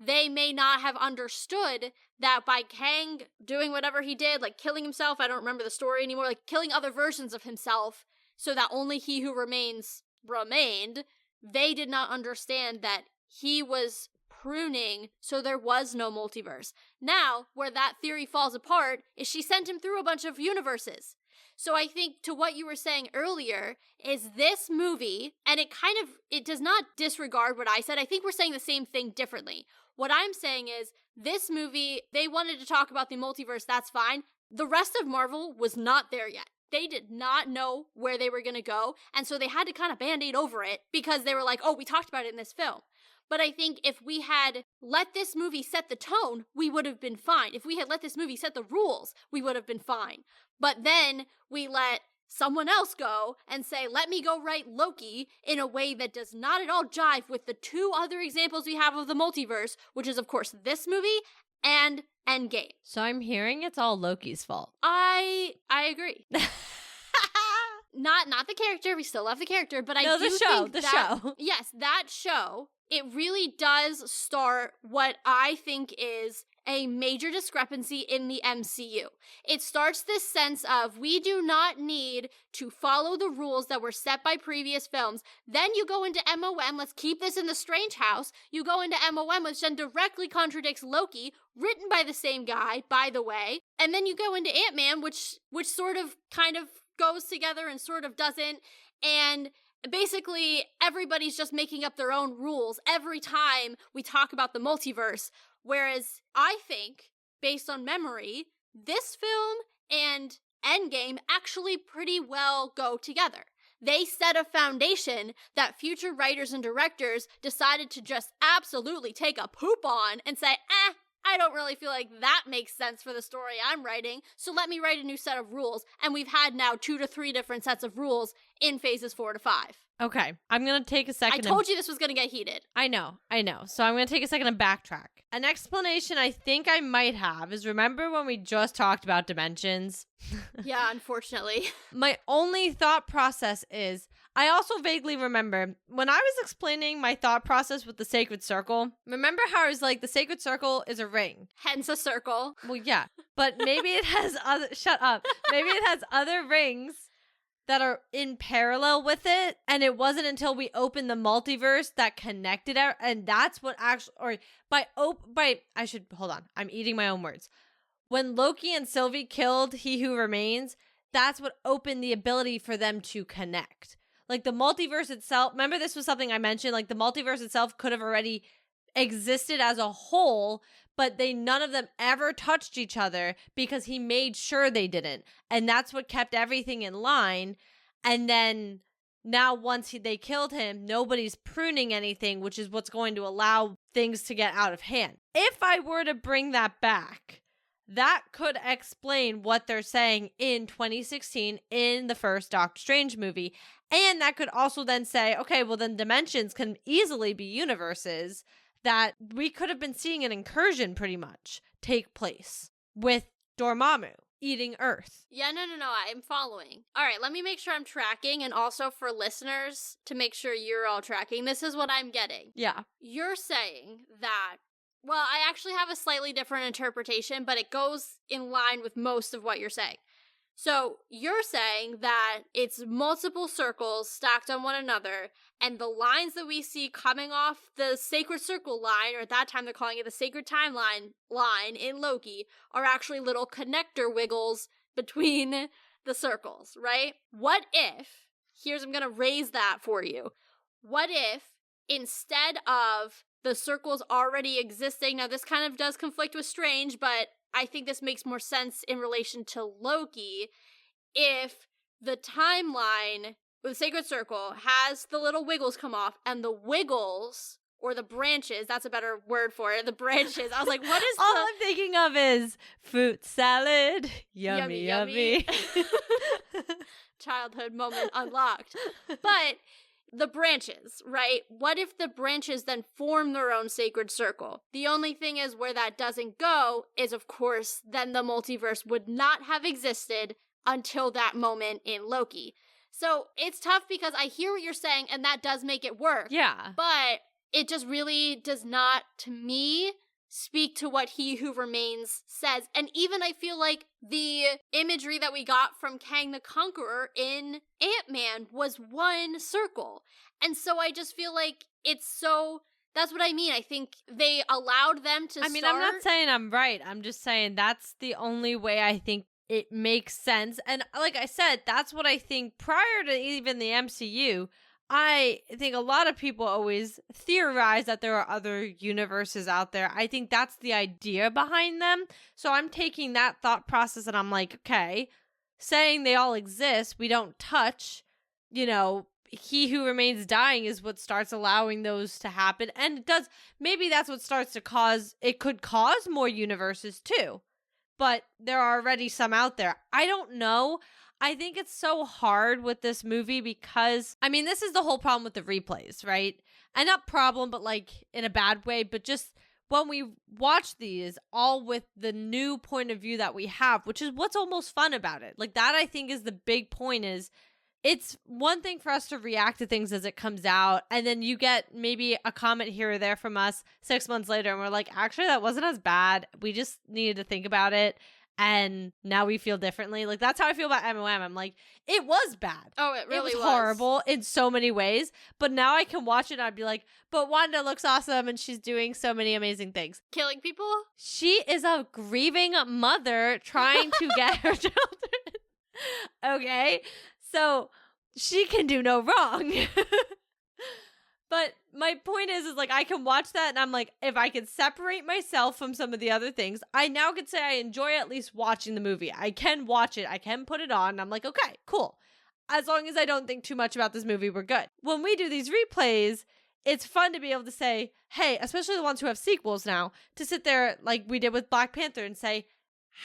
they may not have understood that by Kang doing whatever he did, like killing himself, I don't remember the story anymore, like killing other versions of himself so that only He Who Remains remained, they did not understand that he was pruning, so there was no multiverse. Now, where that theory falls apart is she sent him through a bunch of universes. So I think to what you were saying earlier is this movie, and it does not disregard what I said. I think we're saying the same thing differently. What I'm saying is this movie, they wanted to talk about the multiverse, that's fine. The rest of Marvel was not there yet. They did not know where they were going to go, and so they had to kind of band-aid over it because they were like, oh, we talked about it in this film. But I think if we had let this movie set the tone, we would have been fine. If we had let this movie set the rules, we would have been fine. But then we let someone else go and say, let me go write Loki in a way that does not at all jive with the two other examples we have of the multiverse, which is, of course, this movie and Endgame. So I'm hearing it's all Loki's fault. I agree. Not the character. We still love the character, but I do the show. think The that, show. Yes, that show. It really does start what I think is a major discrepancy in the MCU. It starts this sense of we do not need to follow the rules that were set by previous films. Then you go into MOM, let's keep this in the Strange House. You go into MOM, which then directly contradicts Loki, written by the same guy, by the way. And then you go into Ant-Man, which sort of kind of goes together and sort of doesn't. And basically, everybody's just making up their own rules every time we talk about the multiverse. Whereas I think, based on memory, this film and Endgame actually pretty well go together. They set a foundation that future writers and directors decided to just absolutely take a poop on and say, I don't really feel like that makes sense for the story I'm writing, so let me write a new set of rules. And we've had now 2 to 3 different sets of rules in phases 4 to 5. Okay, I'm going to take a second. I told you this was going to get heated. I know. So I'm going to take a second and backtrack. An explanation I think I might have is, remember when we just talked about dimensions? Yeah, unfortunately. My only thought process is, I also vaguely remember when I was explaining my thought process with the sacred circle, remember how I was like, the sacred circle is a ring. Hence a circle. Well, yeah, but maybe it has other, shut up. Maybe it has other rings that are in parallel with it, and it wasn't until we opened the multiverse that connected it, and that's what actually, or I should, hold on, I'm eating my own words. When Loki and Sylvie killed He Who Remains, that's what opened the ability for them to connect. Like the multiverse itself, remember this was something I mentioned, like the multiverse itself could have already existed as a whole, but none of them ever touched each other because he made sure they didn't. And that's what kept everything in line. And then now once they killed him, nobody's pruning anything, which is what's going to allow things to get out of hand. If I were to bring that back, that could explain what they're saying in 2016 in the first Doctor Strange movie. And that could also then say, okay, well then dimensions can easily be universes, that we could have been seeing an incursion pretty much take place with Dormammu eating Earth. Yeah, no, I'm following. All right, let me make sure I'm tracking, and also for listeners to make sure you're all tracking. This is what I'm getting. Yeah. You're saying that, well, I actually have a slightly different interpretation, but it goes in line with most of what you're saying. So you're saying that it's multiple circles stacked on one another, and the lines that we see coming off the sacred circle line, or at that time they're calling it the sacred timeline line in Loki, are actually little connector wiggles between the circles, right? What if, I'm going to raise that for you. What if instead of the circles already existing, now this kind of does conflict with Strange, but I think this makes more sense in relation to Loki, if the timeline with the Sacred Circle has the little wiggles come off, and the wiggles, or the branches, that's a better word for it, the branches, I was like, what is all I'm thinking of is fruit salad, yummy. Childhood moment unlocked. But the branches, right? What if the branches then form their own sacred circle? The only thing is, where that doesn't go is, of course, then the multiverse would not have existed until that moment in Loki. So it's tough because I hear what you're saying, and that does make it work. Yeah. But it just really does not, to me, speak to what He Who Remains says. And even I feel like the imagery that we got from Kang the Conqueror in Ant-Man was one circle. And so I just feel like that's what I mean. I think they allowed them to I'm not saying I'm right. I'm just saying that's the only way I think it makes sense. And like I said, that's what I think prior to even the MCU. I think a lot of people always theorize that there are other universes out there. I think that's the idea behind them. So I'm taking that thought process and I'm like, okay, saying they all exist, we don't touch, He Who Remains dying is what starts allowing those to happen. And it does, maybe that's what starts to it could cause more universes too. But there are already some out there. I don't know. I think it's so hard with this movie because, this is the whole problem with the replays, right? And not problem, but like in a bad way, but just when we watch these all with the new point of view that we have, which is what's almost fun about it. Like that I think is the big point is it's one thing for us to react to things as it comes out, and then you get maybe a comment here or there from us 6 months later, and we're like, actually, that wasn't as bad. We just needed to think about it, and now we feel differently. Like, that's how I feel about MOM. I'm like, it was bad. Oh, it really was. Horrible in so many ways, but now I can watch it and I'd be like, but Wanda looks awesome, and she's doing so many amazing things. Killing people? She is a grieving mother trying to get her children. Okay? So she can do no wrong. But my point is like I can watch that and I'm like, if I can separate myself from some of the other things, I now could say I enjoy at least watching the movie. I can watch it. I can put it on. And I'm like, okay, cool. As long as I don't think too much about this movie, we're good. When we do these replays, it's fun to be able to say, hey, especially the ones who have sequels now, to sit there like we did with Black Panther and say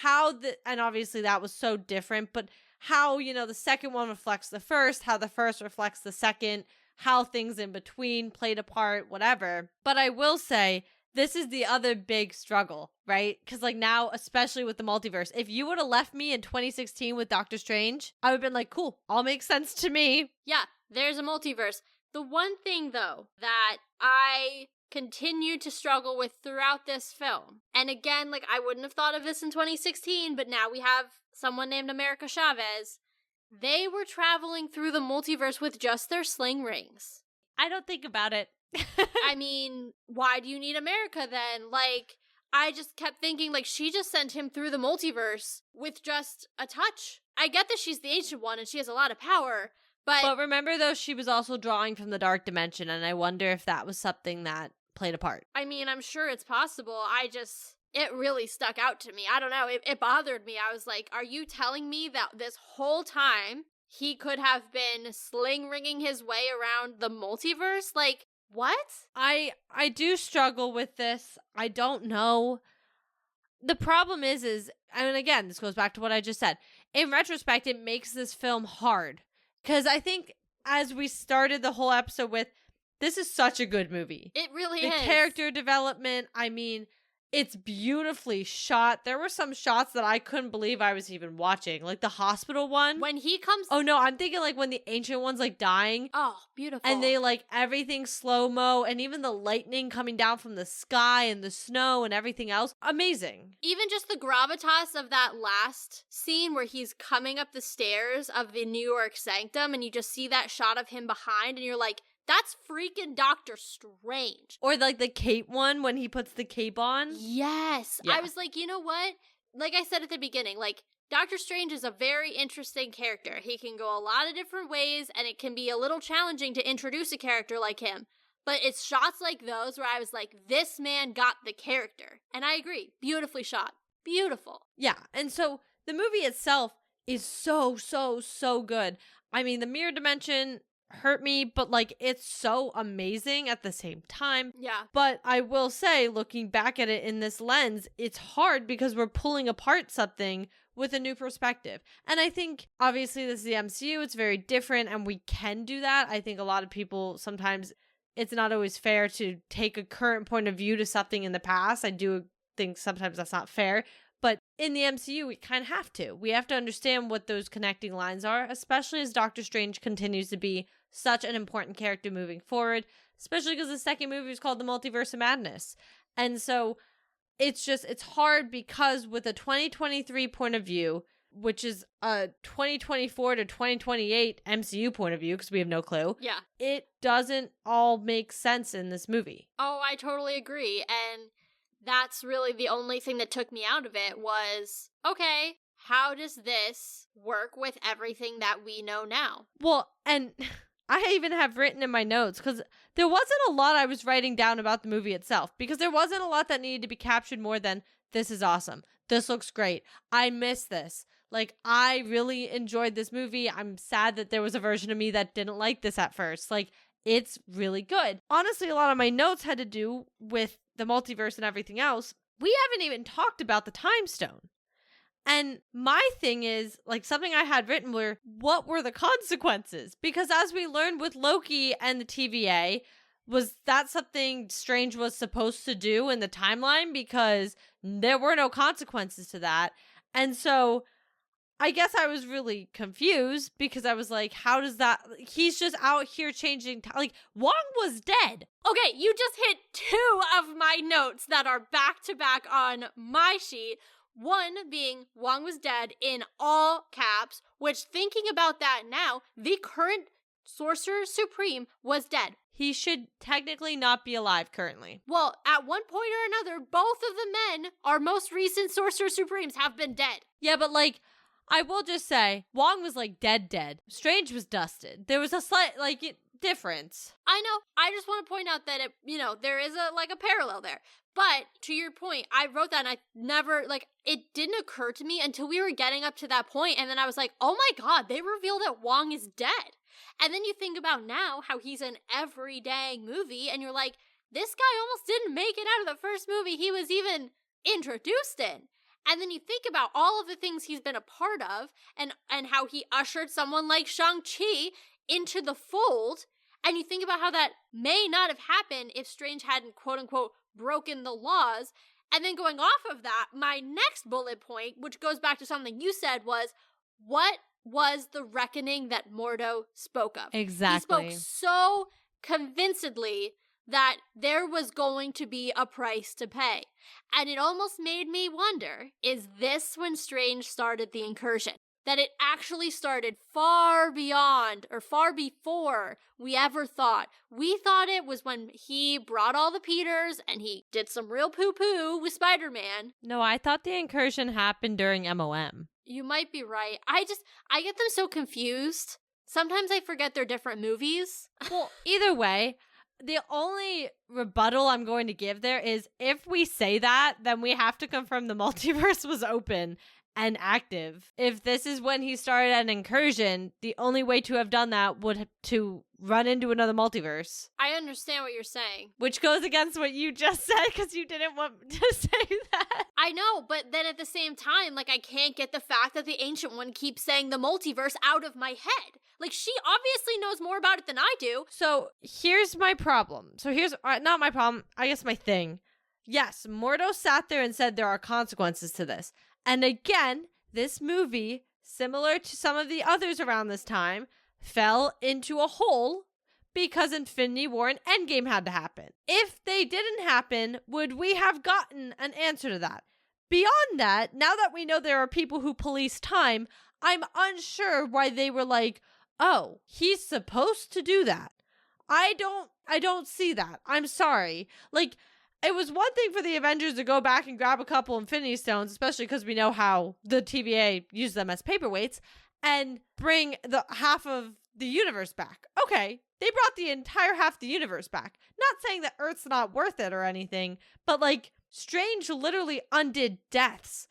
and obviously that was so different, but how, the second one reflects the first, how the first reflects the second, how things in between played a part, whatever. But I will say, this is the other big struggle, right? Because like now, especially with the multiverse, if you would have left me in 2016 with Doctor Strange, I would have been like, cool, all makes sense to me. Yeah, there's a multiverse. The one thing, though, that I continue to struggle with throughout this film, and again, like I wouldn't have thought of this in 2016, but now we have someone named America Chavez. They were traveling through the multiverse with just their sling rings. I don't think about it. I mean, why do you need America then? Like, I just kept thinking, like, she just sent him through the multiverse with just a touch. I get that she's the Ancient One and she has a lot of power, but remember, though, she was also drawing from the dark dimension, and I wonder if that was something that played a part. I mean, I'm sure it's possible. It really stuck out to me. I don't know. It bothered me. I was like, are you telling me that this whole time he could have been sling ringing his way around the multiverse? Like, what? I do struggle with this. I don't know. The problem is, I mean, again, this goes back to what I just said. In retrospect, it makes this film hard. Because I think as we started the whole episode with, this is such a good movie. It really is. The character development, I mean, it's beautifully shot. There were some shots that I couldn't believe I was even watching. Like the hospital one. When he comes... Oh, no, I'm thinking like when the Ancient One's like dying. Oh, beautiful. And they like everything slow-mo and even the lightning coming down from the sky and the snow and everything else. Amazing. Even just the gravitas of that last scene where he's coming up the stairs of the New York Sanctum and you just see that shot of him behind and you're like, that's freaking Doctor Strange. Or like the cape one when he puts the cape on. Yes. Yeah. I was like, you know what? Like I said at the beginning, like Doctor Strange is a very interesting character. He can go a lot of different ways and it can be a little challenging to introduce a character like him. But it's shots like those where I was like, this man got the character. And I agree. Beautifully shot. Beautiful. Yeah. And so the movie itself is so, so, so good. I mean, the mirror dimension hurt me, but like it's so amazing at the same time. Yeah. But I will say, looking back at it in this lens, it's hard because we're pulling apart something with a new perspective. And I think obviously this is the MCU, it's very different and we can do that. I think a lot of people sometimes it's not always fair to take a current point of view to something in the past. I do think sometimes that's not fair. But in the MCU, we kind of have to. We have to understand what those connecting lines are, especially as Doctor Strange continues to be such an important character moving forward, especially because the second movie is called The Multiverse of Madness. And so it's hard because with a 2023 point of view, which is a 2024 to 2028 MCU point of view, because we have no clue. Yeah. It doesn't all make sense in this movie. Oh, I totally agree. And that's really the only thing that took me out of it was, okay, how does this work with everything that we know now? Well, and I even have written in my notes, because there wasn't a lot I was writing down about the movie itself, because there wasn't a lot that needed to be captured more than, this is awesome. This looks great. I miss this. Like, I really enjoyed this movie. I'm sad that there was a version of me that didn't like this at first. Like, it's really good. Honestly, a lot of my notes had to do with the multiverse and everything else. We haven't even talked about the time stone. And my thing is, like, something I had written were, what were the consequences? Because as we learned with Loki and the TVA, was that something Strange was supposed to do in the timeline? Because there were no consequences to that. And so I guess I was really confused because I was like, how does that? He's just out here changing. Like, Wong was dead. Okay, you just hit 2 of my notes that are back to back on my sheet. One being Wong was dead in all caps, which, thinking about that now, the current Sorcerer Supreme was dead. He should technically not be alive currently. Well, at one point or another, both of the men, our most recent Sorcerer Supremes, have been dead. Yeah, but like, I will just say, Wong was like dead. Strange was dusted. There was a slight, difference. I know. I just want to point out that there is a parallel there. But to your point, I wrote that and I never, it didn't occur to me until we were getting up to that point, and then I was like, oh my god, they revealed that Wong is dead. And then you think about now how he's in every dang movie, and you're like, this guy almost didn't make it out of the first movie he was even introduced in. And then you think about all of the things he's been a part of, and how he ushered someone like Shang-Chi into the fold, and you think about how that may not have happened if Strange hadn't, quote-unquote, broken the laws. And then going off of that, my next bullet point, which goes back to something you said, was, what was the reckoning that Mordo spoke of? Exactly. He spoke so convincedly that there was going to be a price to pay. And it almost made me wonder, is this when Strange started the incursion? That it actually started far beyond, or far before we ever thought. We thought it was when he brought all the Peters and he did some real poo-poo with Spider-Man. No, I thought the incursion happened during MOM. You might be right. I get them so confused. Sometimes I forget they're different movies. Well, either way, the only rebuttal I'm going to give there is if we say that, then we have to confirm the multiverse was open and active. If this is when he started an incursion, the only way to have done that would to run into another multiverse. I understand what you're saying. Which goes against what you just said because you didn't want to say that. I know, but then at the same time, I can't get the fact that the Ancient One keeps saying the multiverse out of my head. She obviously knows more about it than I do. So here's my problem. Here's not my problem, I guess my thing. Yes, Mordo sat there and said there are consequences to this. And again, this movie, similar to some of the others around this time, fell into a hole because Infinity War and Endgame had to happen. If they didn't happen, would we have gotten an answer to that? Beyond that, now that we know there are people who police time, I'm unsure why they were like, oh, he's supposed to do that. I don't see that. I'm sorry. It was one thing for the Avengers to go back and grab a couple Infinity Stones, especially because we know how the TVA used them as paperweights, and bring the half of the universe back. Okay, they brought the entire half of the universe back. Not saying that Earth's not worth it or anything, but Strange literally undid deaths.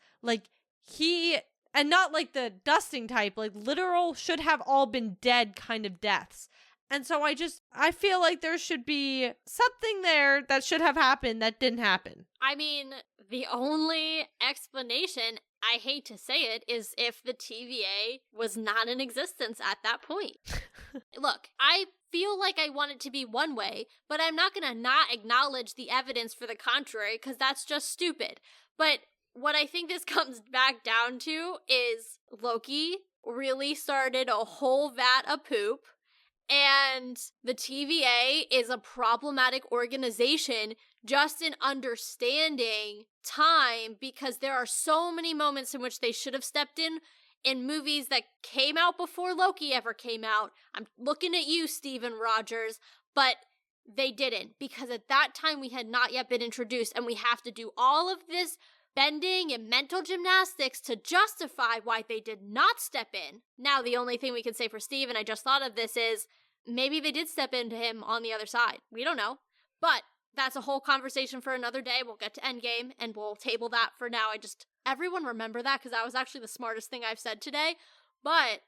And not the dusting type, literal should have all been dead kind of deaths. And so I feel like there should be something there that should have happened that didn't happen. I mean, the only explanation, I hate to say it, is if the TVA was not in existence at that point. Look, I feel like I want it to be one way, but I'm not going to not acknowledge the evidence for the contrary, because that's just stupid. But what I think this comes back down to is Loki really started a whole vat of poop. And the TVA is a problematic organization just in understanding time, because there are so many moments in which they should have stepped in movies that came out before Loki ever came out. I'm looking at you, Steven Rogers, but they didn't, because at that time we had not yet been introduced, and we have to do all of this bending and mental gymnastics to justify why they did not step in. Now, the only thing we can say for Steve, and I just thought of this, is maybe they did step into him on the other side. We don't know. But that's a whole conversation for another day. We'll get to Endgame, and we'll table that for now. Everyone remember that, because that was actually the smartest thing I've said today. But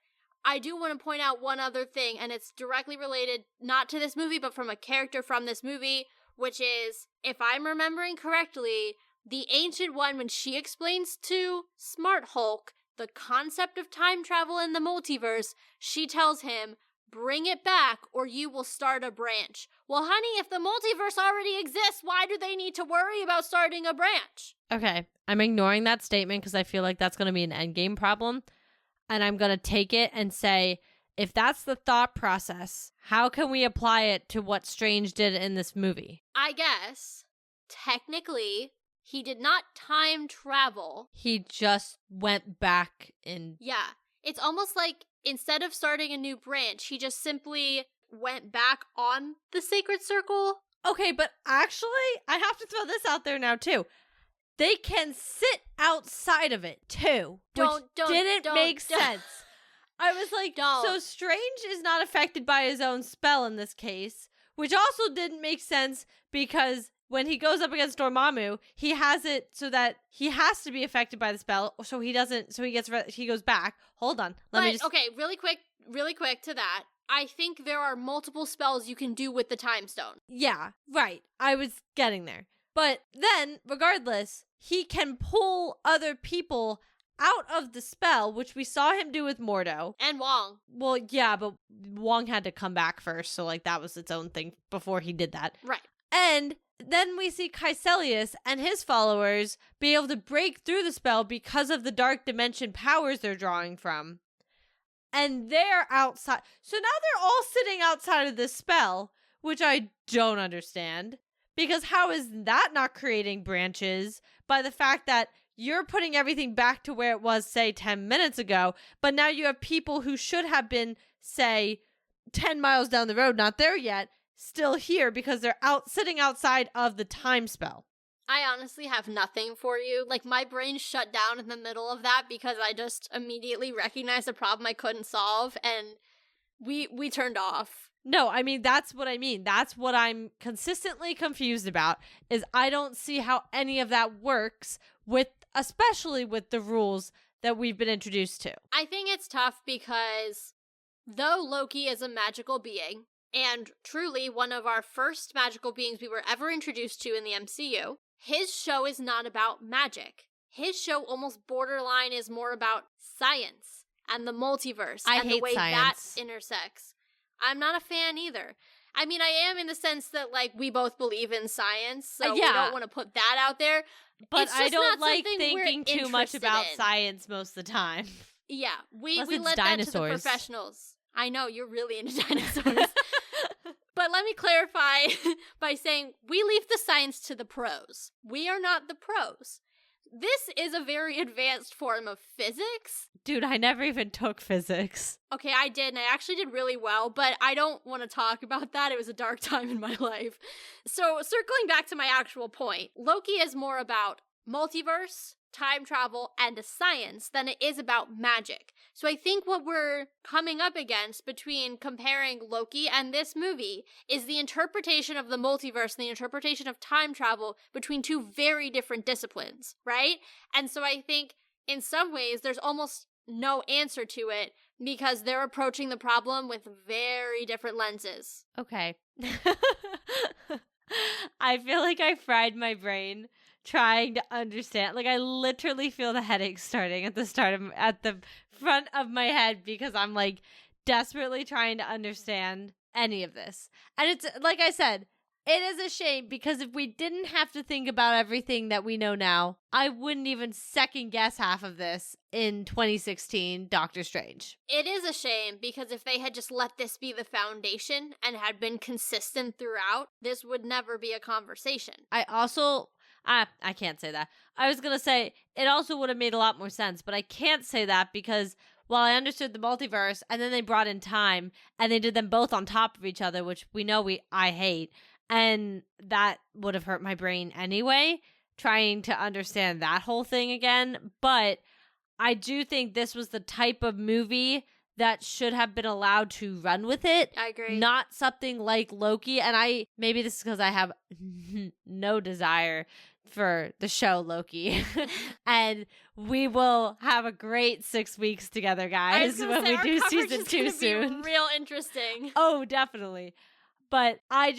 I do want to point out one other thing, and it's directly related, not to this movie, but from a character from this movie, which is, if I'm remembering correctly, the Ancient One, when she explains to Smart Hulk the concept of time travel in the multiverse, she tells him, bring it back or you will start a branch. Well, honey, if the multiverse already exists, why do they need to worry about starting a branch? Okay, I'm ignoring that statement because I feel like that's going to be an endgame problem. And I'm going to take it and say, if that's the thought process, how can we apply it to what Strange did in this movie? I guess, technically, he did not time travel. He just went back in. Yeah, it's almost like instead of starting a new branch, he just simply went back on the sacred circle. Okay, but actually, I have to throw this out there now, too. They can sit outside of it, too. Which didn't make sense. I was like, so Strange is not affected by his own spell in this case, which also didn't make sense because when he goes up against Dormammu, he has it so that he has to be affected by the spell, so he doesn't, so he goes back. Hold on. Okay, really quick to that. I think there are multiple spells you can do with the time stone. Yeah, right. I was getting there. But then, regardless, he can pull other people out of the spell, which we saw him do with Mordo. And Wong. Well, yeah, but Wong had to come back first, so like that was its own thing before he did that. Right. And then we see Kaecilius and his followers be able to break through the spell because of the dark dimension powers they're drawing from. And they're outside. So now they're all sitting outside of this spell, which I don't understand. Because how is that not creating branches by the fact that you're putting everything back to where it was, say, 10 minutes ago, but now you have people who should have been, say, 10 miles down the road, not there yet, still here because they're sitting outside of the time spell. I honestly have nothing for you. Like, my brain shut down in the middle of that because I just immediately recognized a problem I couldn't solve, and we turned off. No, I mean, that's what I mean. That's what I'm consistently confused about, is I don't see how any of that works especially with the rules that we've been introduced to. I think it's tough because though Loki is a magical being, and truly one of our first magical beings we were ever introduced to in the MCU, his show is not about magic. His show almost borderline is more about science and the multiverse and the way science. That intersects. I'm not a fan either. I mean, I am in the sense that, like, we both believe in science, so we don't want to put that out there. But I don't like thinking too much about science most of the time. Yeah, we let that to the professionals. I know, you're really into dinosaurs. But let me clarify by saying we leave the science to the pros. We are not the pros. This is a very advanced form of physics. Dude, I never even took physics. Okay, I did, and I actually did really well, but I don't want to talk about that. It was a dark time in my life. So, circling back to my actual point, Loki is more about multiverse, time travel, and science than it is about magic. So I think what we're coming up against between comparing Loki and this movie is the interpretation of the multiverse and the interpretation of time travel between two very different disciplines, right? And so I think in some ways there's almost no answer to it because they're approaching the problem with very different lenses. Okay. I feel like I fried my brain trying to understand. Like, I literally feel the headache starting at the front of my head because I'm like desperately trying to understand any of this. And it's like I said, it is a shame because if we didn't have to think about everything that we know now, I wouldn't even second guess half of this in 2016 Doctor Strange. It is a shame because if they had just let this be the foundation and had been consistent throughout, this would never be a conversation. I can't say that. I was going to say it also would have made a lot more sense, but I can't say that because while I understood the multiverse and then they brought in time and they did them both on top of each other, which we know I hate, and that would have hurt my brain anyway, trying to understand that whole thing again. But I do think this was the type of movie that should have been allowed to run with it. I agree. Not something like Loki. And maybe this is because I have no desire for the show Loki. And we will have a great 6 weeks together, guys, when we do season 2 soon. Real interesting. Oh, definitely. But I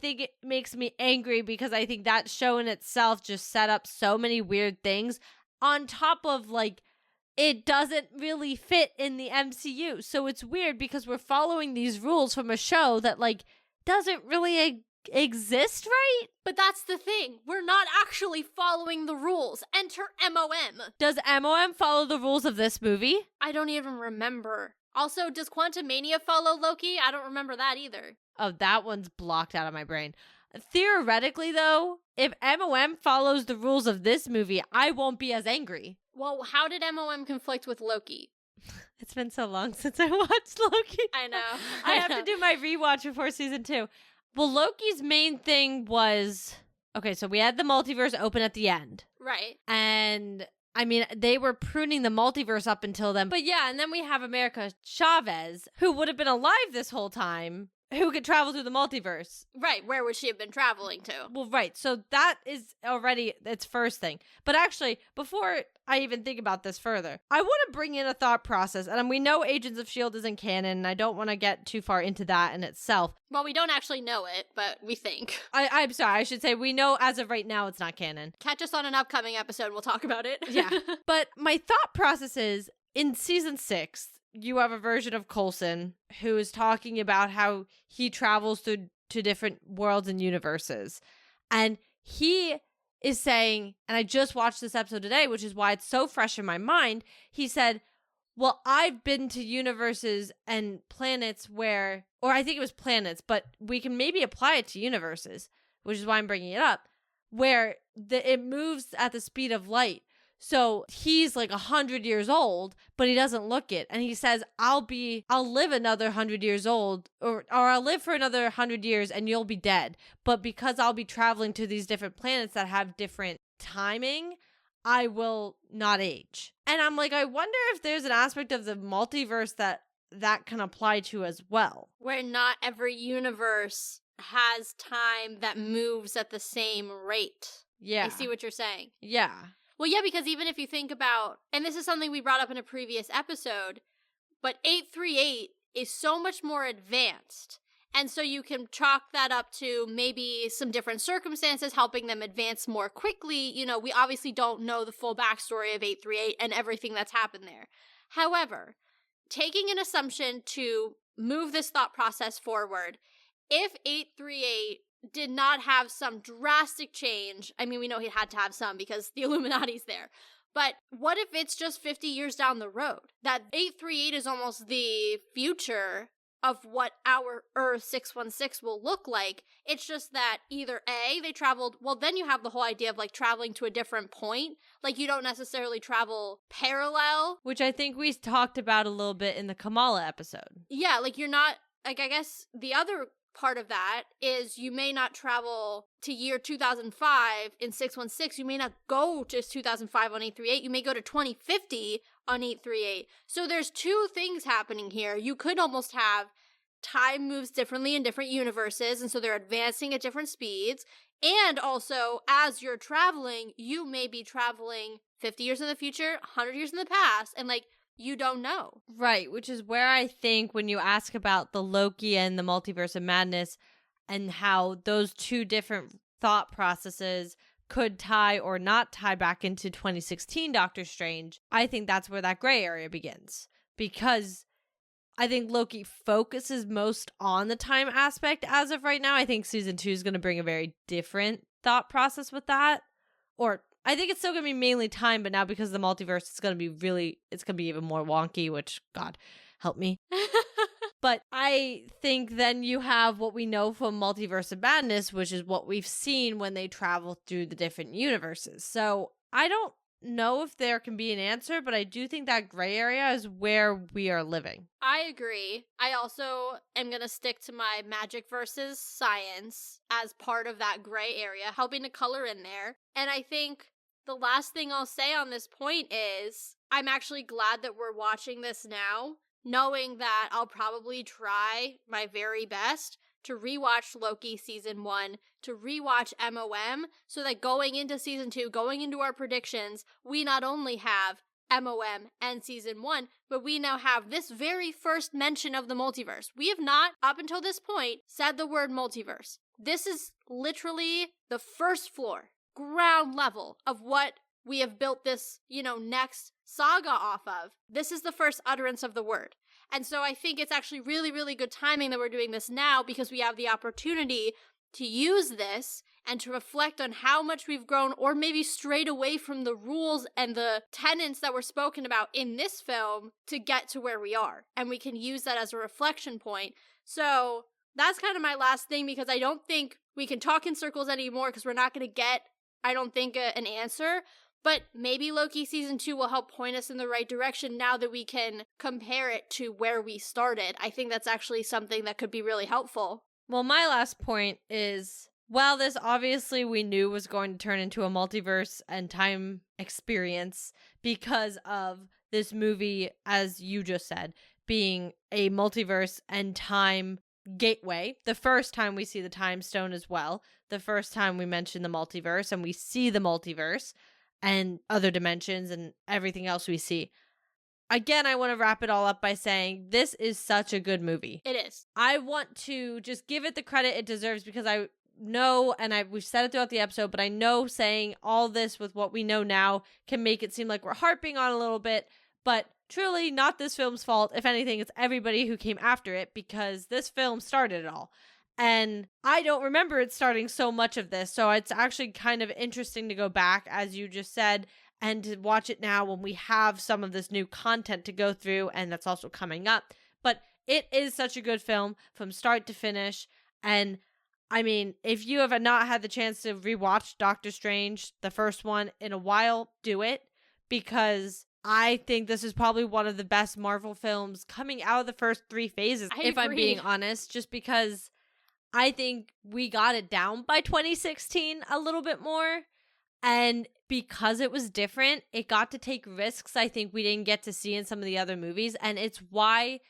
think it makes me angry because I think that show in itself just set up so many weird things on top of like it doesn't really fit in the MCU. So it's weird because we're following these rules from a show that, like, doesn't really exist, right? But that's the thing. We're not actually following the rules. Enter MOM. Does MOM follow the rules of this movie? I don't even remember. Also, does Quantumania follow Loki? I don't remember that either. Oh, that one's blocked out of my brain. Theoretically, though, if MOM follows the rules of this movie, I won't be as angry. Well, how did MOM conflict with Loki? It's been so long since I watched Loki. I know. I have to do my rewatch before season 2. Well, Loki's main thing was... Okay, so we had the multiverse open at the end. Right. And, I mean, they were pruning the multiverse up until then. But yeah, and then we have America Chavez, who would have been alive this whole time, who could travel through the multiverse. Right, where would she have been traveling to? Well, right, so that is already its first thing. But actually, before I even think about this further, I want to bring in a thought process. And we know Agents of S.H.I.E.L.D. isn't canon, and I don't want to get too far into that in itself. Well, we don't actually know it, but we think. I'm sorry, I should say we know as of right now it's not canon. Catch us on an upcoming episode, we'll talk about it. Yeah, but my thought process is, in season 6, you have a version of Coulson who is talking about how he travels to different worlds and universes. And he is saying, and I just watched this episode today, which is why it's so fresh in my mind. He said, well, I've been to universes and planets where, or I think it was planets, but we can maybe apply it to universes, which is why I'm bringing it up, where it moves at the speed of light. So he's like 100 years old, but he doesn't look it. And he says, I'll live another 100 years old, or I'll live for another 100 years and you'll be dead. But because I'll be traveling to these different planets that have different timing, I will not age. And I'm like, I wonder if there's an aspect of the multiverse that can apply to as well. Where not every universe has time that moves at the same rate. Yeah. I see what you're saying. Yeah. Well, yeah, because even if you think about, and this is something we brought up in a previous episode, but 838 is so much more advanced. And so you can chalk that up to maybe some different circumstances helping them advance more quickly. You know, we obviously don't know the full backstory of 838 and everything that's happened there. However, taking an assumption to move this thought process forward, if 838 did not have some drastic change, I mean, we know he had to have some because the Illuminati's there, but what if it's just 50 years down the road? That 838 is almost the future of what our Earth 616 will look like. It's just that either A, they traveled, well, then you have the whole idea of like traveling to a different point. Like you don't necessarily travel parallel. Which I think we talked about a little bit in the Kamala episode. Yeah, like you're not, like I guess the other part of that is you may not travel to year 2005 in 616. You may not go to 2005 on 838. You may go to 2050 on 838. So there's two things happening here. You could almost have time moves differently in different universes, and so they're advancing at different speeds. And also, as you're traveling, you may be traveling 50 years in the future, 100 years in the past, and like, you don't know. Right, which is where I think when you ask about the Loki and the Multiverse of Madness and how those two different thought processes could tie or not tie back into 2016 Doctor Strange, I think that's where that gray area begins. Because I think Loki focuses most on the time aspect as of right now. I think season 2 is going to bring a very different thought process with that. Or I think it's still going to be mainly time, but now because of the multiverse, it's going to be even more wonky, which, God, help me. But I think then you have what we know from Multiverse of Madness, which is what we've seen when they travel through the different universes. So I don't know if there can be an answer, but I do think that gray area is where we are living. I agree. I also am going to stick to my magic versus science as part of that gray area, helping to color in there. And I think the last thing I'll say on this point is I'm actually glad that we're watching this now, knowing that I'll probably try my very best to rewatch Loki season 1, to rewatch MOM, so that going into season 2, going into our predictions, we not only have MOM and season 1, but we now have this very first mention of the multiverse. We have not, up until this point, said the word multiverse. This is literally the first floor, ground level of what we have built this, next saga off of. This is the first utterance of the word. And so I think it's actually really, really good timing that we're doing this now, because we have the opportunity to use this and to reflect on how much we've grown, or maybe strayed away from the rules and the tenets that were spoken about in this film to get to where we are. And we can use that as a reflection point. So that's kind of my last thing, because I don't think we can talk in circles anymore, because we're not going to get, I don't think, an answer. But maybe Loki season 2 will help point us in the right direction now that we can compare it to where we started. I think that's actually something that could be really helpful. Well, my last point is, while this obviously we knew was going to turn into a multiverse and time experience because of this movie, as you just said, being a multiverse and time gateway, the first time we see the time stone as well, the first time we mention the multiverse and we see the multiverse and other dimensions and everything else we see. Again, I want to wrap it all up by saying this is such a good movie. It is. I want to just give it the credit it deserves, because I know, and we've said it throughout the episode, but I know saying all this with what we know now can make it seem like we're harping on a little bit, but truly not this film's fault. If anything, it's everybody who came after it, because this film started it all. And I don't remember it starting so much of this, so it's actually kind of interesting to go back, as you just said, and to watch it now when we have some of this new content to go through, and that's also coming up. But it is such a good film from start to finish. And I mean, if you have not had the chance to rewatch Doctor Strange, the first one, in a while, do it, because I think this is probably one of the best Marvel films coming out of the first 3 phases, if I'm being honest, just because I think we got it down by 2016 a little bit more. And because it was different, it got to take risks I think we didn't get to see in some of the other movies. And it's why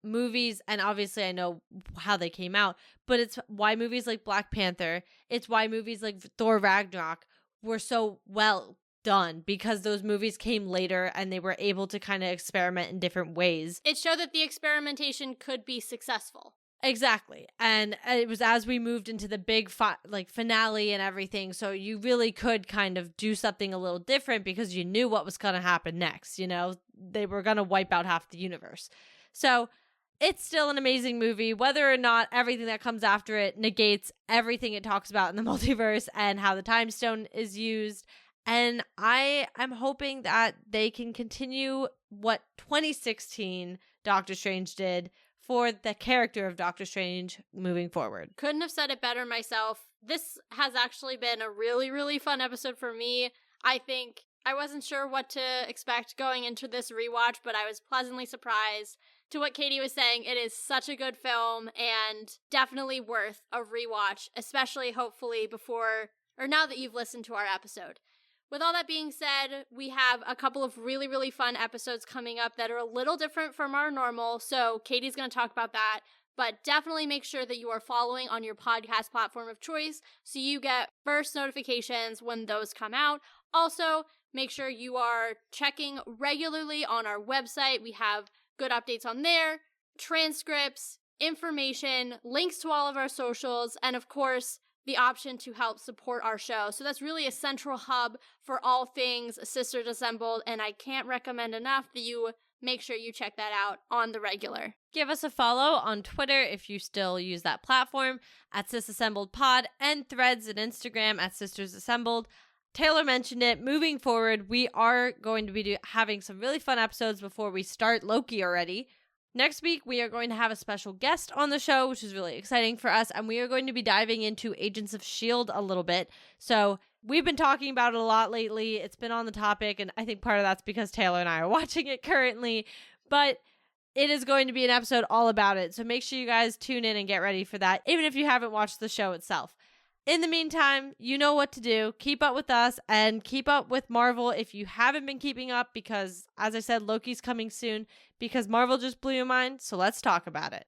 movies, and obviously I know how they came out, but it's why movies like Black Panther, it's why movies like Thor Ragnarok were so well done, because those movies came later and they were able to kind of experiment in different ways. It showed that the experimentation could be successful. Exactly. And it was as we moved into the big finale and everything, so you really could kind of do something a little different, because you knew what was going to happen next. They were going to wipe out half the universe. So it's still an amazing movie, whether or not everything that comes after it negates everything it talks about in the multiverse and how the time stone is used. And I'm hoping that they can continue what 2016 Doctor Strange did for the character of Doctor Strange moving forward. Couldn't have said it better myself. This has actually been a really, really fun episode for me. I think I wasn't sure what to expect going into this rewatch, but I was pleasantly surprised. To what Katie was saying, it is such a good film and definitely worth a rewatch, especially hopefully before, or now that you've listened to our episode. With all that being said, we have a couple of really, really fun episodes coming up that are a little different from our normal, so Katie's going to talk about that. But definitely make sure that you are following on your podcast platform of choice so you get first notifications when those come out. Also, make sure you are checking regularly on our website. We have good updates on there, transcripts, information, links to all of our socials, and of course, the option to help support our show. So that's really a central hub for all things Sisters Assembled, and I can't recommend enough that you make sure you check that out on the regular. Give us a follow on Twitter if you still use that platform at Sis Assembled Pod, and Threads and Instagram at Sisters Assembled. Taylor mentioned it. Moving forward, we are going to be having some really fun episodes before we start Loki already. Next week, we are going to have a special guest on the show, which is really exciting for us, and we are going to be diving into Agents of S.H.I.E.L.D. a little bit. So we've been talking about it a lot lately. It's been on the topic, and I think part of that's because Taylor and I are watching it currently, but it is going to be an episode all about it. So make sure you guys tune in and get ready for that, even if you haven't watched the show itself. In the meantime, you know what to do. Keep up with us and keep up with Marvel if you haven't been keeping up, because, as I said, Loki's coming soon, because Marvel just blew your mind, so let's talk about it.